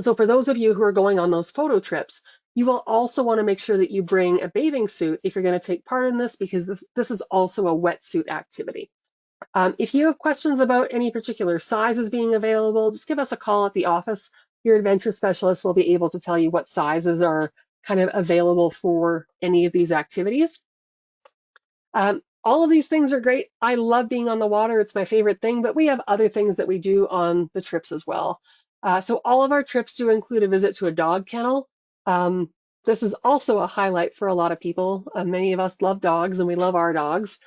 So for those of you who are going on those photo trips, you will also want to make sure that you bring a bathing suit if you're going to take part in this, because this is also a wetsuit activity. If you have questions about any particular sizes being available, just give us a call at the office. Your adventure specialist will be able to tell you what sizes are kind of available for any of these activities. All of these things are great. I love being on the water. It's my favorite thing, but we have other things that we do on the trips as well. So all of our trips do include a visit to a dog kennel. This is also a highlight for a lot of people. Many of us love dogs and we love our dogs.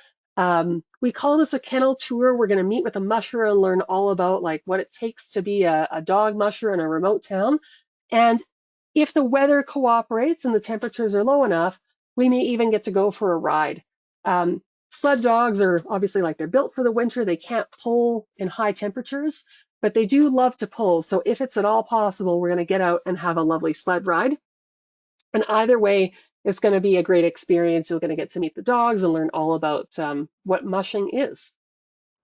We call this a kennel tour. We're going to meet with a musher and learn all about like what it takes to be a dog musher in a remote town. And if the weather cooperates and the temperatures are low enough, we may even get to go for a ride. Sled dogs are obviously they're built for the winter. They can't pull in high temperatures, but they do love to pull. So if it's at all possible, we're going to get out and have a lovely sled ride. And either way, It's going to be a great experience. You're going to get to meet the dogs and learn all about what mushing is.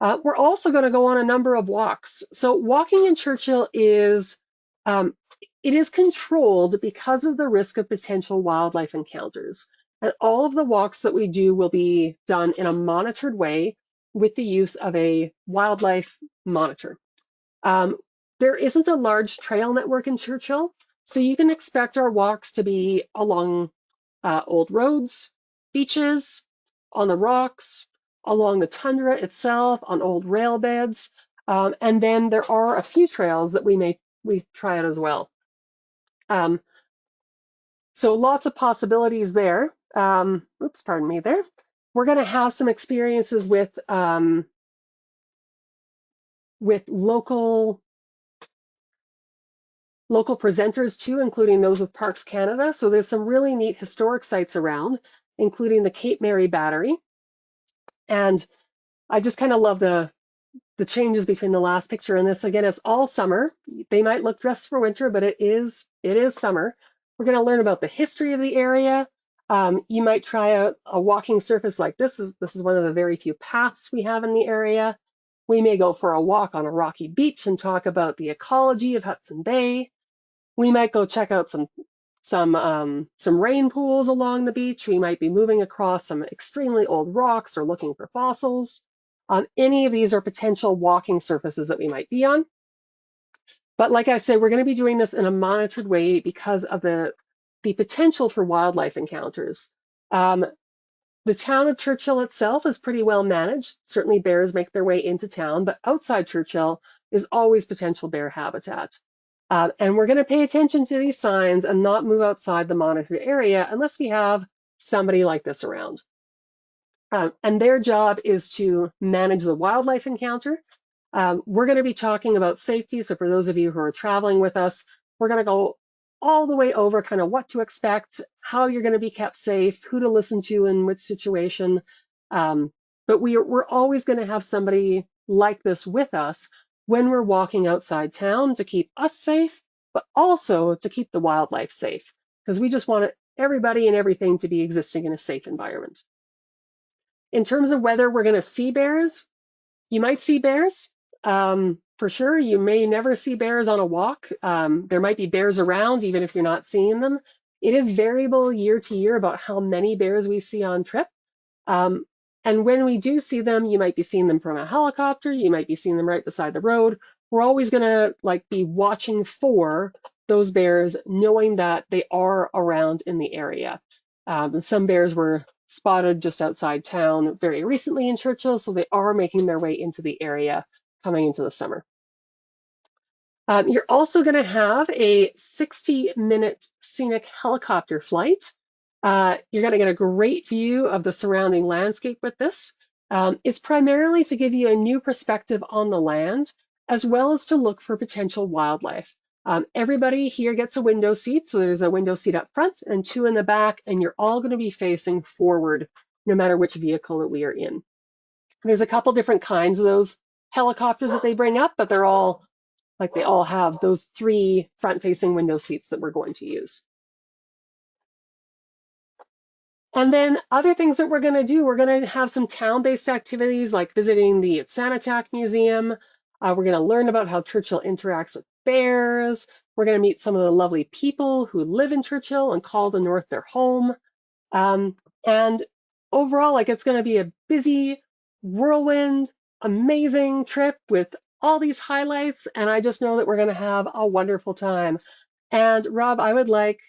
We're also going to go on a number of walks. So walking in Churchill is um, it is controlled because of the risk of potential wildlife encounters. And all of the walks that we do will be done in a monitored way with the use of a wildlife monitor. Um, there isn't a large trail network in Churchill, so you can expect our walks to be along old roads, beaches, on the rocks, along the tundra itself, on old rail beds, and then there are a few trails that we try out as well. Um, so lots of possibilities there. Oops, pardon me there. We're going to have some experiences with local presenters too, including those with Parks Canada. So there's some really neat historic sites around, including the Cape Mary Battery. And I just kind of love the changes between the last picture and this. Again, it's all summer. They might look dressed for winter, but it is summer. We're going to learn about the history of the area. You might try out a walking surface like this. This is one of the very few paths we have in the area. We may go for a walk on a rocky beach and talk about the ecology of Hudson Bay. We might go check out some rain pools along the beach. We might be moving across some extremely old rocks or looking for fossils. Any of these are potential walking surfaces that we might be on. But like I said, we're going to be doing this in a monitored way because of the potential for wildlife encounters. The town of Churchill itself is pretty well managed. Certainly bears make their way into town, but outside Churchill is always potential bear habitat. And we're going to pay attention to these signs and not move outside the monitored area unless we have somebody like this around. And their job is to manage the wildlife encounter. We're going to be talking about safety. So for those of you who are traveling with us, we're going to go all the way over kind of what to expect, how you're going to be kept safe, who to listen to in which situation. But we're always going to have somebody like this with us when we're walking outside town to keep us safe, but also to keep the wildlife safe, because we just want everybody and everything to be existing in a safe environment. In terms of whether we're going to see bears, you might see bears. For sure, you may never see bears on a walk. There might be bears around, even if you're not seeing them. It is variable year to year about how many bears we see on trip. And when we do see them, you might be seeing them from a helicopter. You might be seeing them right beside the road. We're always going to be watching for those bears, knowing that they are around in the area. Some bears were spotted just outside town very recently in Churchill, so they are making their way into the area coming into the summer. You're also going to have a 60-minute scenic helicopter flight. You're going to get a great view of the surrounding landscape with this. It's primarily to give you a new perspective on the land, as well as to look for potential wildlife. Everybody here gets a window seat, so there's a window seat up front and two in the back, and you're all going to be facing forward, no matter which vehicle that we are in. There's a couple different kinds of those helicopters that they bring up, but they're all they all have those 3 front-facing window seats that we're going to use. And then other things that we're going to do, we're going to have some town-based activities like visiting the Sanitac Museum. We're going to learn about how Churchill interacts with bears. We're going to meet some of the lovely people who live in Churchill and call the North their home. And overall, it's going to be a busy, whirlwind, amazing trip with all these highlights, and I just know that we're going to have a wonderful time. And Rob, I would like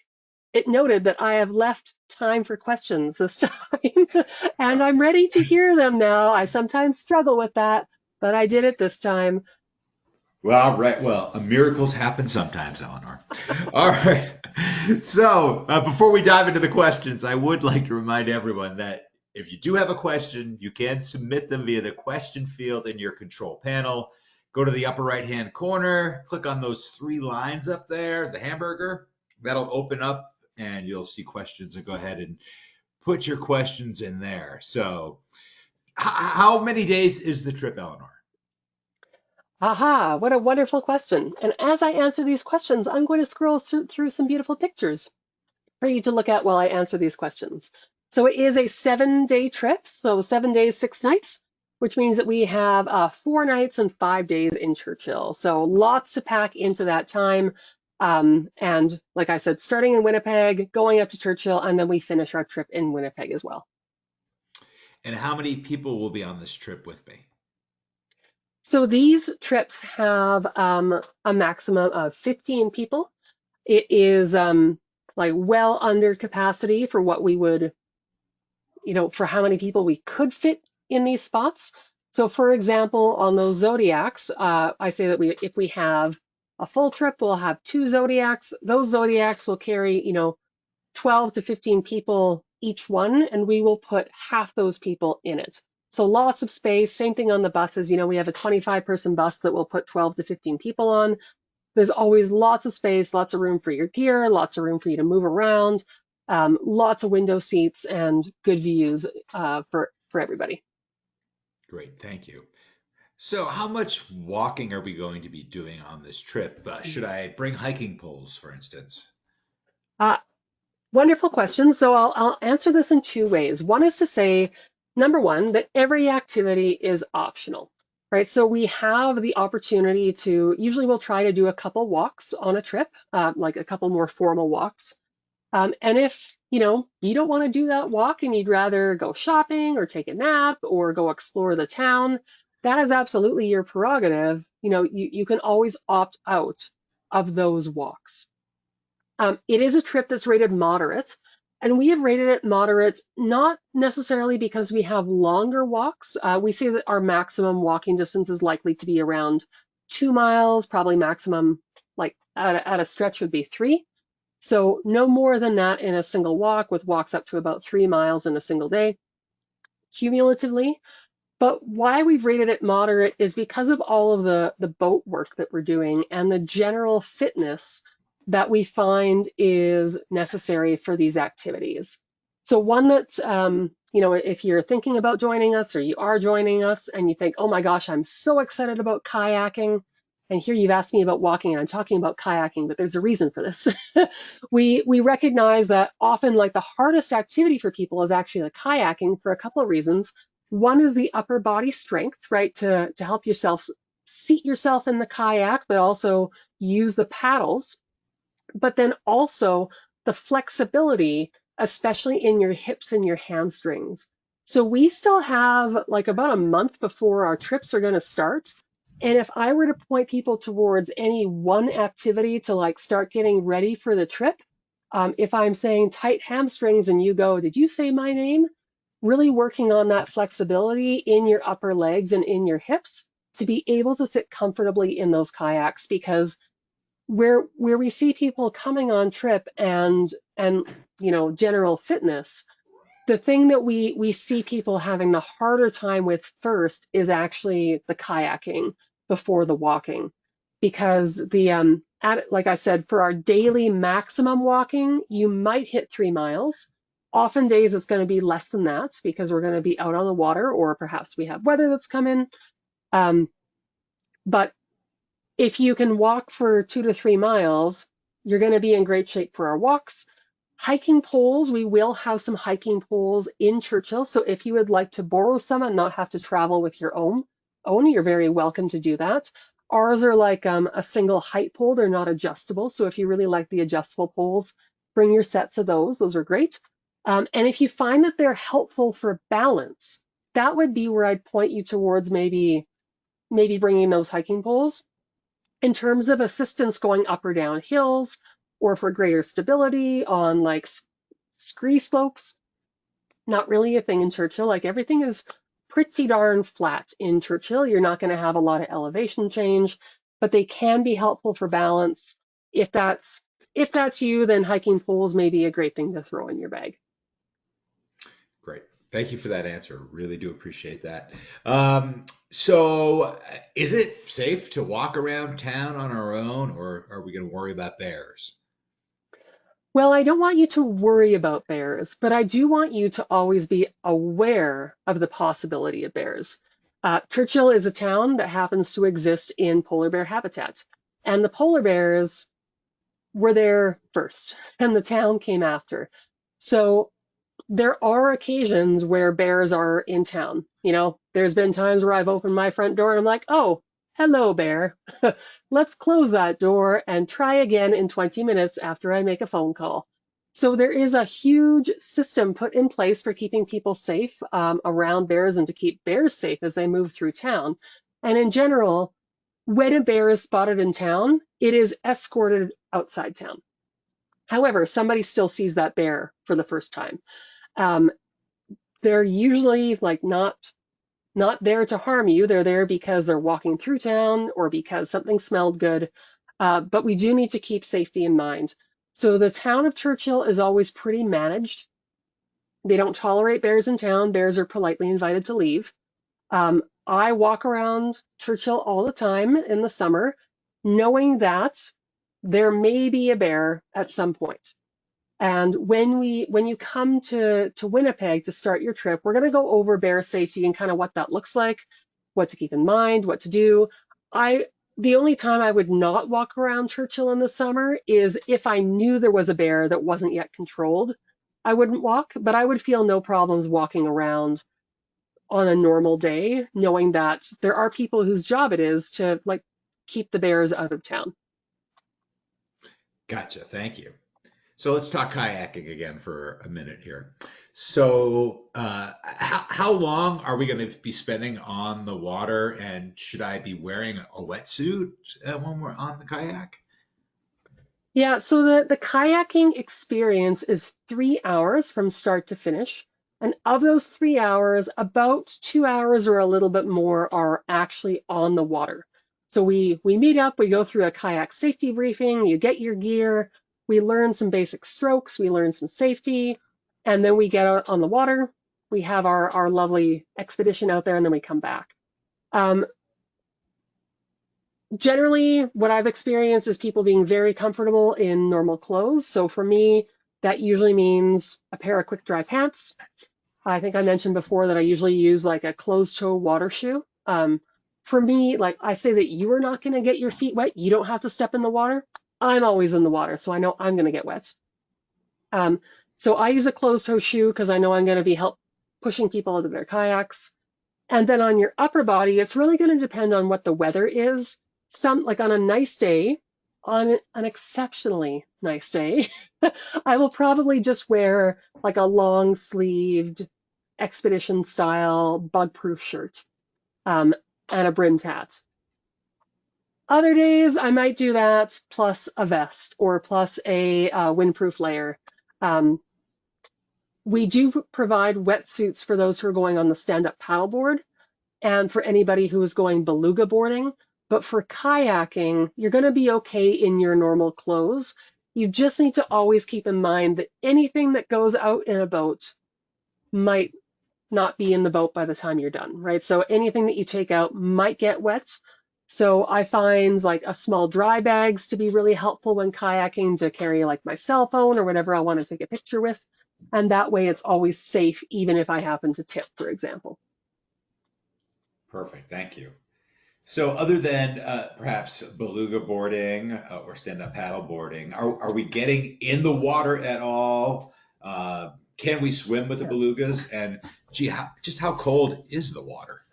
it noted that I have left time for questions this time, and I'm ready to hear them now. I sometimes struggle with that, but I did it this time. Well, right. Well, miracles happen sometimes, Eleanor. All right. So, before we dive into the questions, I would like to remind everyone that if you do have a question, you can submit them via the question field in your control panel. Go to the upper right-hand corner, click on those 3 lines up there, the hamburger. That'll open up, and you'll see questions, and go ahead and put your questions in there. So, how many days is the trip, Eleanor? Aha, what a wonderful question. And as I answer these questions, I'm going to scroll through some beautiful pictures. for you to look at while I answer these questions. So it is a 7-day trip, so 7 days, 6 nights, which means that we have 4 nights and 5 days in Churchill. So lots to pack into that time. And like I said, starting in Winnipeg, going up to Churchill, and then we finish our trip in Winnipeg as well. And how many people will be on this trip with me? So these trips have a maximum of 15 people. It is like well under capacity for what we would, for how many people we could fit in these spots. So for example, on those zodiacs, I say that if we have a full trip, we'll have 2 zodiacs. Those zodiacs will carry, 12 to 15 people each one, and we will put half those people in it. So lots of space. Same thing on the buses. We have a 25-person bus that will put 12 to 15 people on. There's always lots of space, lots of room for your gear, lots of room for you to move around, lots of window seats and good views for everybody. Great, thank you. So how much walking are we going to be doing on this trip? Should I bring hiking poles, for instance? Uh, Wonderful question. So I'll answer this in 2 ways. One is to say, number one, that every activity is optional, right? So we have the opportunity to, usually we'll try to do a couple walks on a trip, like a couple more formal walks. And if, you don't want to do that walk and you'd rather go shopping or take a nap or go explore the town, that is absolutely your prerogative. You can always opt out of those walks. It is a trip that's rated moderate, and we have rated it moderate not necessarily because we have longer walks. We say that our maximum walking distance is likely to be around 2 miles, probably maximum, like at a stretch would be 3. So no more than that in a single walk, with walks up to about 3 miles in a single day cumulatively. But why we've rated it moderate is because of all of the boat work that we're doing and the general fitness that we find is necessary for these activities. So one that, if you're thinking about joining us or you are joining us and you think, oh my gosh, I'm so excited about kayaking, and here you've asked me about walking and I'm talking about kayaking, but there's a reason for this. We recognize that often like the hardest activity for people is actually the kayaking for a couple of reasons. One is the upper body strength, right, to help yourself seat yourself in the kayak, but also use the paddles. But then also the flexibility, especially in your hips and your hamstrings. So we still have like about a month before our trips are going to start. And if I were to point people towards any one activity to like start getting ready for the trip, if I'm saying tight hamstrings and you go, did you say my name? Really working on that flexibility in your upper legs and in your hips to be able to sit comfortably in those kayaks, because where we see people coming on trip and general fitness, the thing that we see people having the harder time with first is actually the kayaking before the walking, because like I said, for our daily maximum walking, you might hit 3 miles. Often days it's going to be less than that because we're going to be out on the water, or perhaps we have weather that's come in. But if you can walk for 2 to 3 miles, you're going to be in great shape for our walks. Hiking poles, we will have some hiking poles in Churchill. So if you would like to borrow some and not have to travel with your own, you're very welcome to do that. Ours are like a single height pole. They're not adjustable. So if you really like the adjustable poles, bring your sets of those. Those are great. And if you find that they're helpful for balance, that would be where I'd point you towards maybe bringing those hiking poles. In terms of assistance going up or down hills, or for greater stability on like scree slopes, not really a thing in Churchill. Like everything is pretty darn flat in Churchill. You're not going to have a lot of elevation change, but they can be helpful for balance. If that's you, then hiking poles may be a great thing to throw in your bag. Great. Thank you for that answer. Really do appreciate that. So, is it safe to walk around town on our own, or are we going to worry about bears? Well, I don't want you to worry about bears, but I do want you to always be aware of the possibility of bears. Churchill is a town that happens to exist in polar bear habitat, and the polar bears were there first and the town came after. So there are occasions where bears are in town. You know, there's been times where I've opened my front door and I'm like, oh, hello, bear. Let's close that door and try again in 20 minutes after I make a phone call. So there is a huge system put in place for keeping people safe around bears and to keep bears safe as they move through town. And in general, when a bear is spotted in town, it is escorted outside town. However, somebody still sees that bear for the first time. Um, they're usually like not there to harm you. They're there because they're walking through town or because something smelled good. But we do need to keep safety in mind. So the town of Churchill is always pretty managed. They don't tolerate bears in town. Bears are politely invited to leave. I walk around Churchill all the time in the summer, knowing that there may be a bear at some point. And when you come to Winnipeg to start your trip, we're going to go over bear safety and kind of what that looks like, what to keep in mind, what to do. The only time I would not walk around Churchill in the summer is if I knew there was a bear that wasn't yet controlled. I wouldn't walk, but I would feel no problems walking around on a normal day, knowing that there are people whose job it is to like keep the bears out of town. Gotcha. Thank you. So let's talk kayaking again for a minute here. So, how long are we going to be spending on the water, and should I be wearing a wetsuit when we're on the kayak? Yeah, so the kayaking experience is 3 hours from start to finish. And of those 3 hours, about 2 hours or a little bit more are actually on the water. So we meet up, we go through a kayak safety briefing, you get your gear, we learn some basic strokes, we learn some safety, and then we get out on the water. We have our lovely expedition out there, and then we come back. Um, Generally, what I've experienced is people being very comfortable in normal clothes. So for me, that usually means a pair of quick dry pants. I think I mentioned before that I usually use like a closed toe water shoe. For me, like I say that you are not going to get your feet wet. You don't have to step in the water. I'm always in the water, so I know I'm going to get wet. Um, so I use a closed toe shoe because I know I'm going to be pushing people out of their kayaks. And then on your upper body, it's really going to depend on what the weather is. Some, like on a nice day, on an exceptionally nice day, I will probably just wear like a long sleeved expedition style bug proof shirt and a brimmed hat. Other days, I might do that plus a vest or plus a windproof layer. Um, we do provide wetsuits for those who are going on the stand-up paddleboard and for anybody who is going beluga boarding. But for kayaking, you're going to be okay in your normal clothes. You just need to always keep in mind that anything that goes out in a boat might not be in the boat by the time you're done, right? So anything that you take out might get wet. So I find like a small dry bags to be really helpful when kayaking, to carry like my cell phone or whatever I want to take a picture with. And that way it's always safe, even if I happen to tip, for example. Perfect. Thank you. So, other than perhaps beluga boarding or stand-up paddle boarding, are we getting in the water at all? Can we swim with the Yeah. belugas? And gee, just how cold is the water?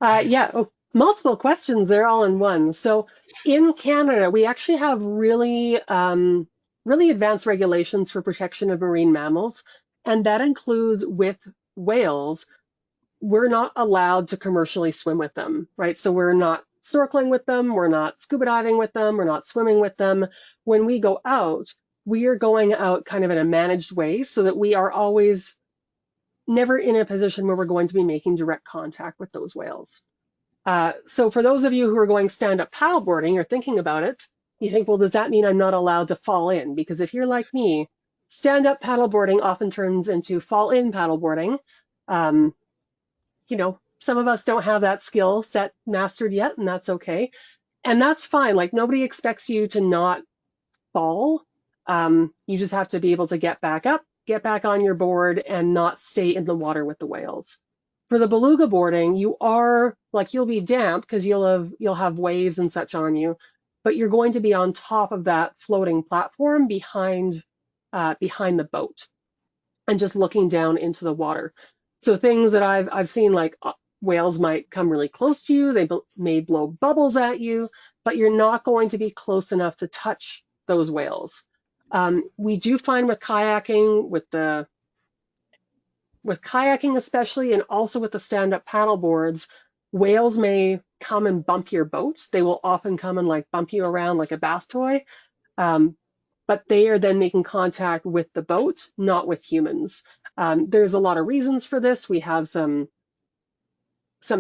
Yeah, multiple questions there all in one. So in Canada, we actually have really advanced regulations for protection of marine mammals, and that includes with whales. We're not allowed to commercially swim with them, right? So we're not snorkeling with them, we're not scuba diving with them, we're not swimming with them. When we go out, we are going out kind of in a managed way so that we are always never in a position where we're going to be making direct contact with those whales. So for those of you who are going stand-up paddleboarding or thinking about it, you think, well, does that mean I'm not allowed to fall in? Because if you're like me, stand-up paddleboarding often turns into fall-in paddleboarding. Um, some of us don't have that skill set mastered yet, and that's okay. And that's fine. Like nobody expects you to not fall. You just have to be able to get back up, get back on your board, and not stay in the water with the whales. For the beluga boarding, you'll be damp because you'll have waves and such on you, but you're going to be on top of that floating platform behind the boat and just looking down into the water. So things that I've seen, like whales might come really close to you, they may blow bubbles at you, but you're not going to be close enough to touch those whales. We do find with kayaking especially, and also with the stand-up paddle boards, whales may come and bump your boat. They will often come and like bump you around like a bath toy. Um, but they are then making contact with the boat, not with humans. There's a lot of reasons for this. We have some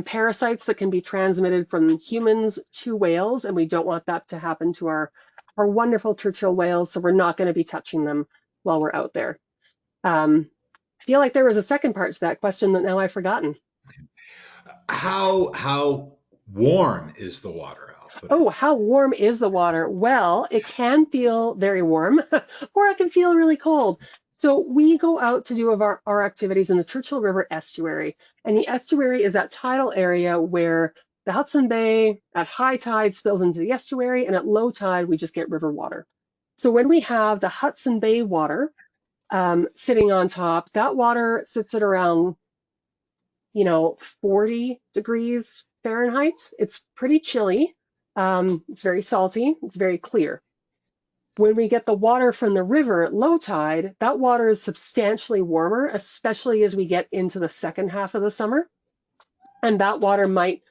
parasites that can be transmitted from humans to whales, and we don't want that to happen to our wonderful Churchill whales, so we're not going to be touching them while we're out there. I feel like there was a second part to that question that now I've forgotten. How warm is the water? I'll put it. Oh, how warm is the water? Well, it can feel very warm or it can feel really cold. So we go out to do our activities in the Churchill River estuary. And the estuary is that tidal area where the Hudson Bay at high tide spills into the estuary, and at low tide, we just get river water. So when we have the Hudson Bay water sitting on top, that water sits at around 40 degrees Fahrenheit. It's pretty chilly. It's very salty. It's very clear. When we get the water from the river at low tide, that water is substantially warmer, especially as we get into the second half of the summer. And that water might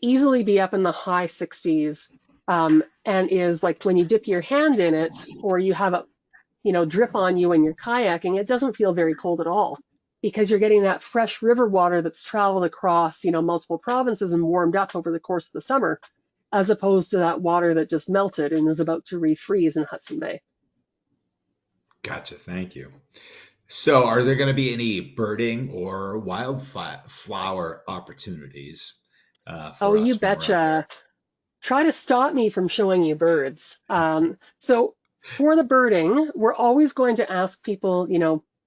easily be up in the high 60s, and is like when you dip your hand in it or you have a drip on you when you're kayaking, it doesn't feel very cold at all, because you're getting that fresh river water that's traveled across, multiple provinces and warmed up over the course of the summer, as opposed to that water that just melted and is about to refreeze in Hudson Bay. Gotcha. Thank you. So, are there going to be any birding or wildflower opportunities Oh, for you us when we're out there? betcha. Try to stop me from showing you birds. So for the birding, we're always going to ask people,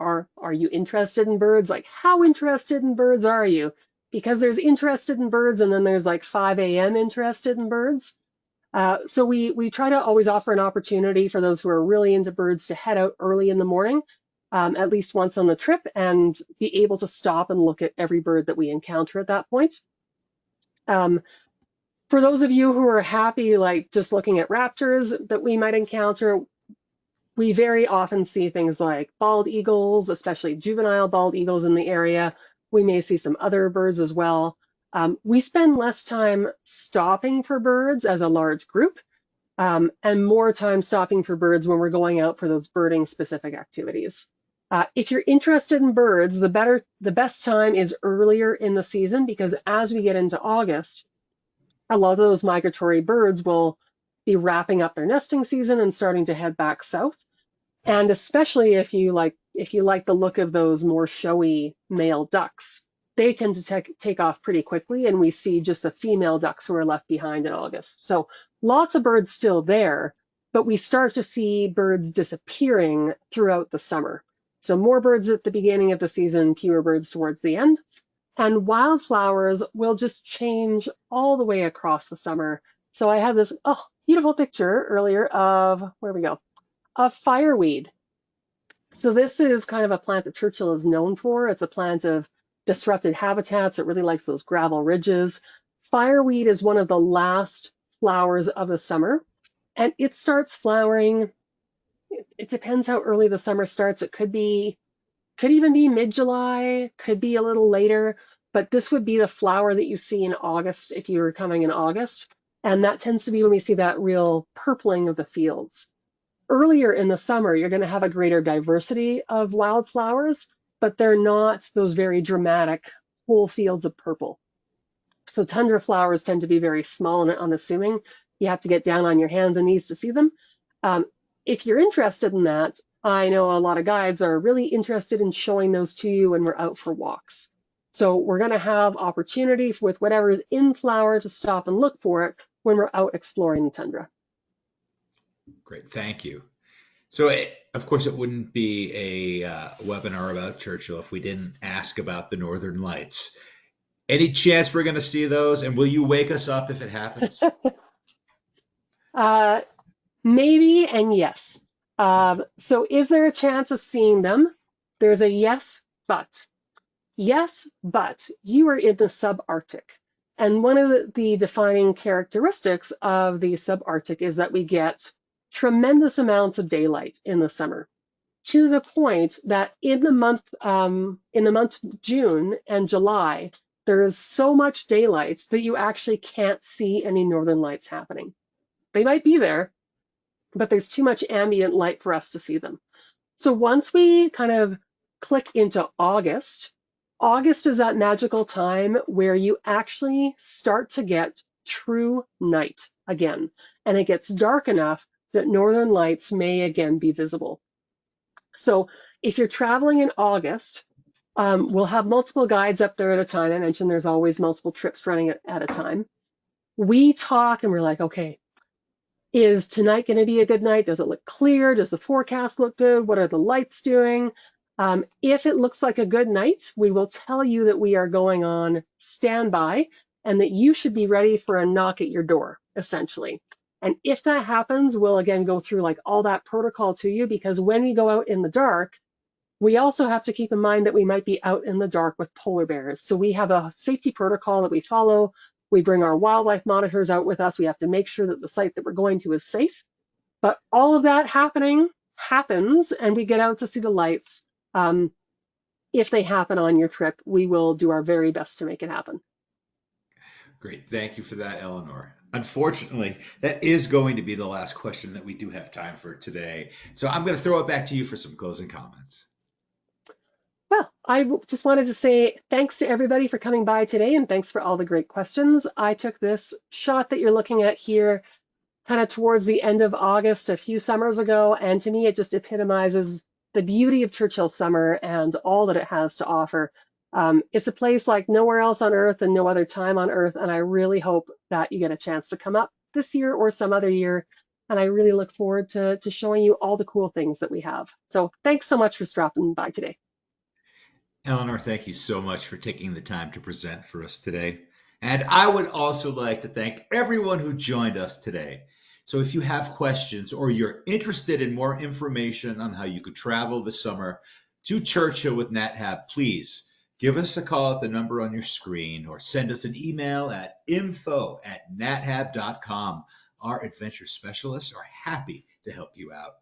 are you interested in birds? Like, how interested in birds are you? Because there's interested in birds, and then there's like 5 a.m. interested in birds. So we try to always offer an opportunity for those who are really into birds to head out early in the morning, at least once on the trip, and be able to stop and look at every bird that we encounter at that point. For those of you who are happy, like just looking at raptors that we might encounter, we very often see things like bald eagles, especially juvenile bald eagles in the area. We may see some other birds as well. We spend less time stopping for birds as a large group, and more time stopping for birds when we're going out for those birding specific activities. If you're interested in birds, the best time is earlier in the season, because as we get into August, a lot of those migratory birds will be wrapping up their nesting season and starting to head back south. And especially if you like the look of those more showy male ducks, they tend to take off pretty quickly, and we see just the female ducks who are left behind in August. So lots of birds still there, but we start to see birds disappearing throughout the summer. So more birds at the beginning of the season, fewer birds towards the end. And wildflowers will just change all the way across the summer. So I had this beautiful picture earlier of, where we go, of fireweed. So this is kind of a plant that Churchill is known for. It's a plant of disrupted habitats. It really likes those gravel ridges. Fireweed is one of the last flowers of the summer, and it starts flowering. It depends how early the summer starts. It could even be mid-July, could be a little later, but this would be the flower that you see in August if you were coming in August. And that tends to be when we see that real purpling of the fields. Earlier in the summer, you're going to have a greater diversity of wildflowers, but they're not those very dramatic whole fields of purple. So tundra flowers tend to be very small and unassuming. You have to get down on your hands and knees to see them. If you're interested in that, I know a lot of guides are really interested in showing those to you when we're out for walks. So we're going to have opportunity with whatever is in flower to stop and look for it when we're out exploring the tundra. Great, thank you. So, of course, it wouldn't be a webinar about Churchill if we didn't ask about the Northern Lights. Any chance we're going to see those? And will you wake us up if it happens? Uh, Maybe and yes. So is there a chance of seeing them? There's a yes, but. Yes, but you are in the subarctic. And one of the defining characteristics of the subarctic is that we get tremendous amounts of daylight in the summer, to the point that in the month June and July, there is so much daylight that you actually can't see any northern lights happening. They might be there, but there's too much ambient light for us to see them. So once we kind of click into August, August is that magical time where you actually start to get true night again. And it gets dark enough that northern lights may again be visible. So if you're traveling in August, we'll have multiple guides up there at a time. I mentioned there's always multiple trips running at a time. We talk and we're like, okay, is tonight going to be a good night? Does it look clear? Does the forecast look good? What are the lights doing? If it looks like a good night, we will tell you that we are going on standby and that you should be ready for a knock at your door, essentially. And if that happens, we'll again go through like all that protocol to you, because when we go out in the dark, we also have to keep in mind that we might be out in the dark with polar bears. So we have a safety protocol that we follow. We bring our wildlife monitors out with us. We have to make sure that the site that we're going to is safe. But all of that happens, and we get out to see the lights. If they happen on your trip, we will do our very best to make it happen. Great. Thank you for that, Eleanor. Unfortunately, that is going to be the last question that we do have time for today. So I'm going to throw it back to you for some closing comments. Well, just wanted to say thanks to everybody for coming by today, and thanks for all the great questions. I took this shot that you're looking at here kind of towards the end of August a few summers ago, and to me it just epitomizes the beauty of Churchill summer and all that it has to offer. It's a place like nowhere else on earth and no other time on earth, and I really hope that you get a chance to come up this year or some other year, and I really look forward to showing you all the cool things that we have. So thanks so much for stopping by today. Eleanor, thank you so much for taking the time to present for us today. And I would also like to thank everyone who joined us today. So if you have questions or you're interested in more information on how you could travel this summer to Churchill with NatHab, please give us a call at the number on your screen or send us an email at info@nathab.com. Our adventure specialists are happy to help you out.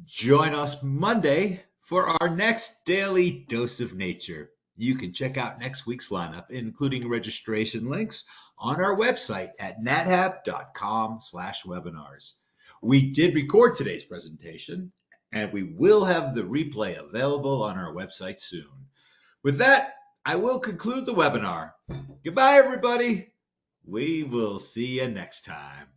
Join us Monday for our next daily dose of nature. You can check out next week's lineup, including registration links, on our website at nathab.com/webinars. We did record today's presentation, and we will have the replay available on our website soon. With that, I will conclude the webinar. Goodbye, everybody. We will see you next time.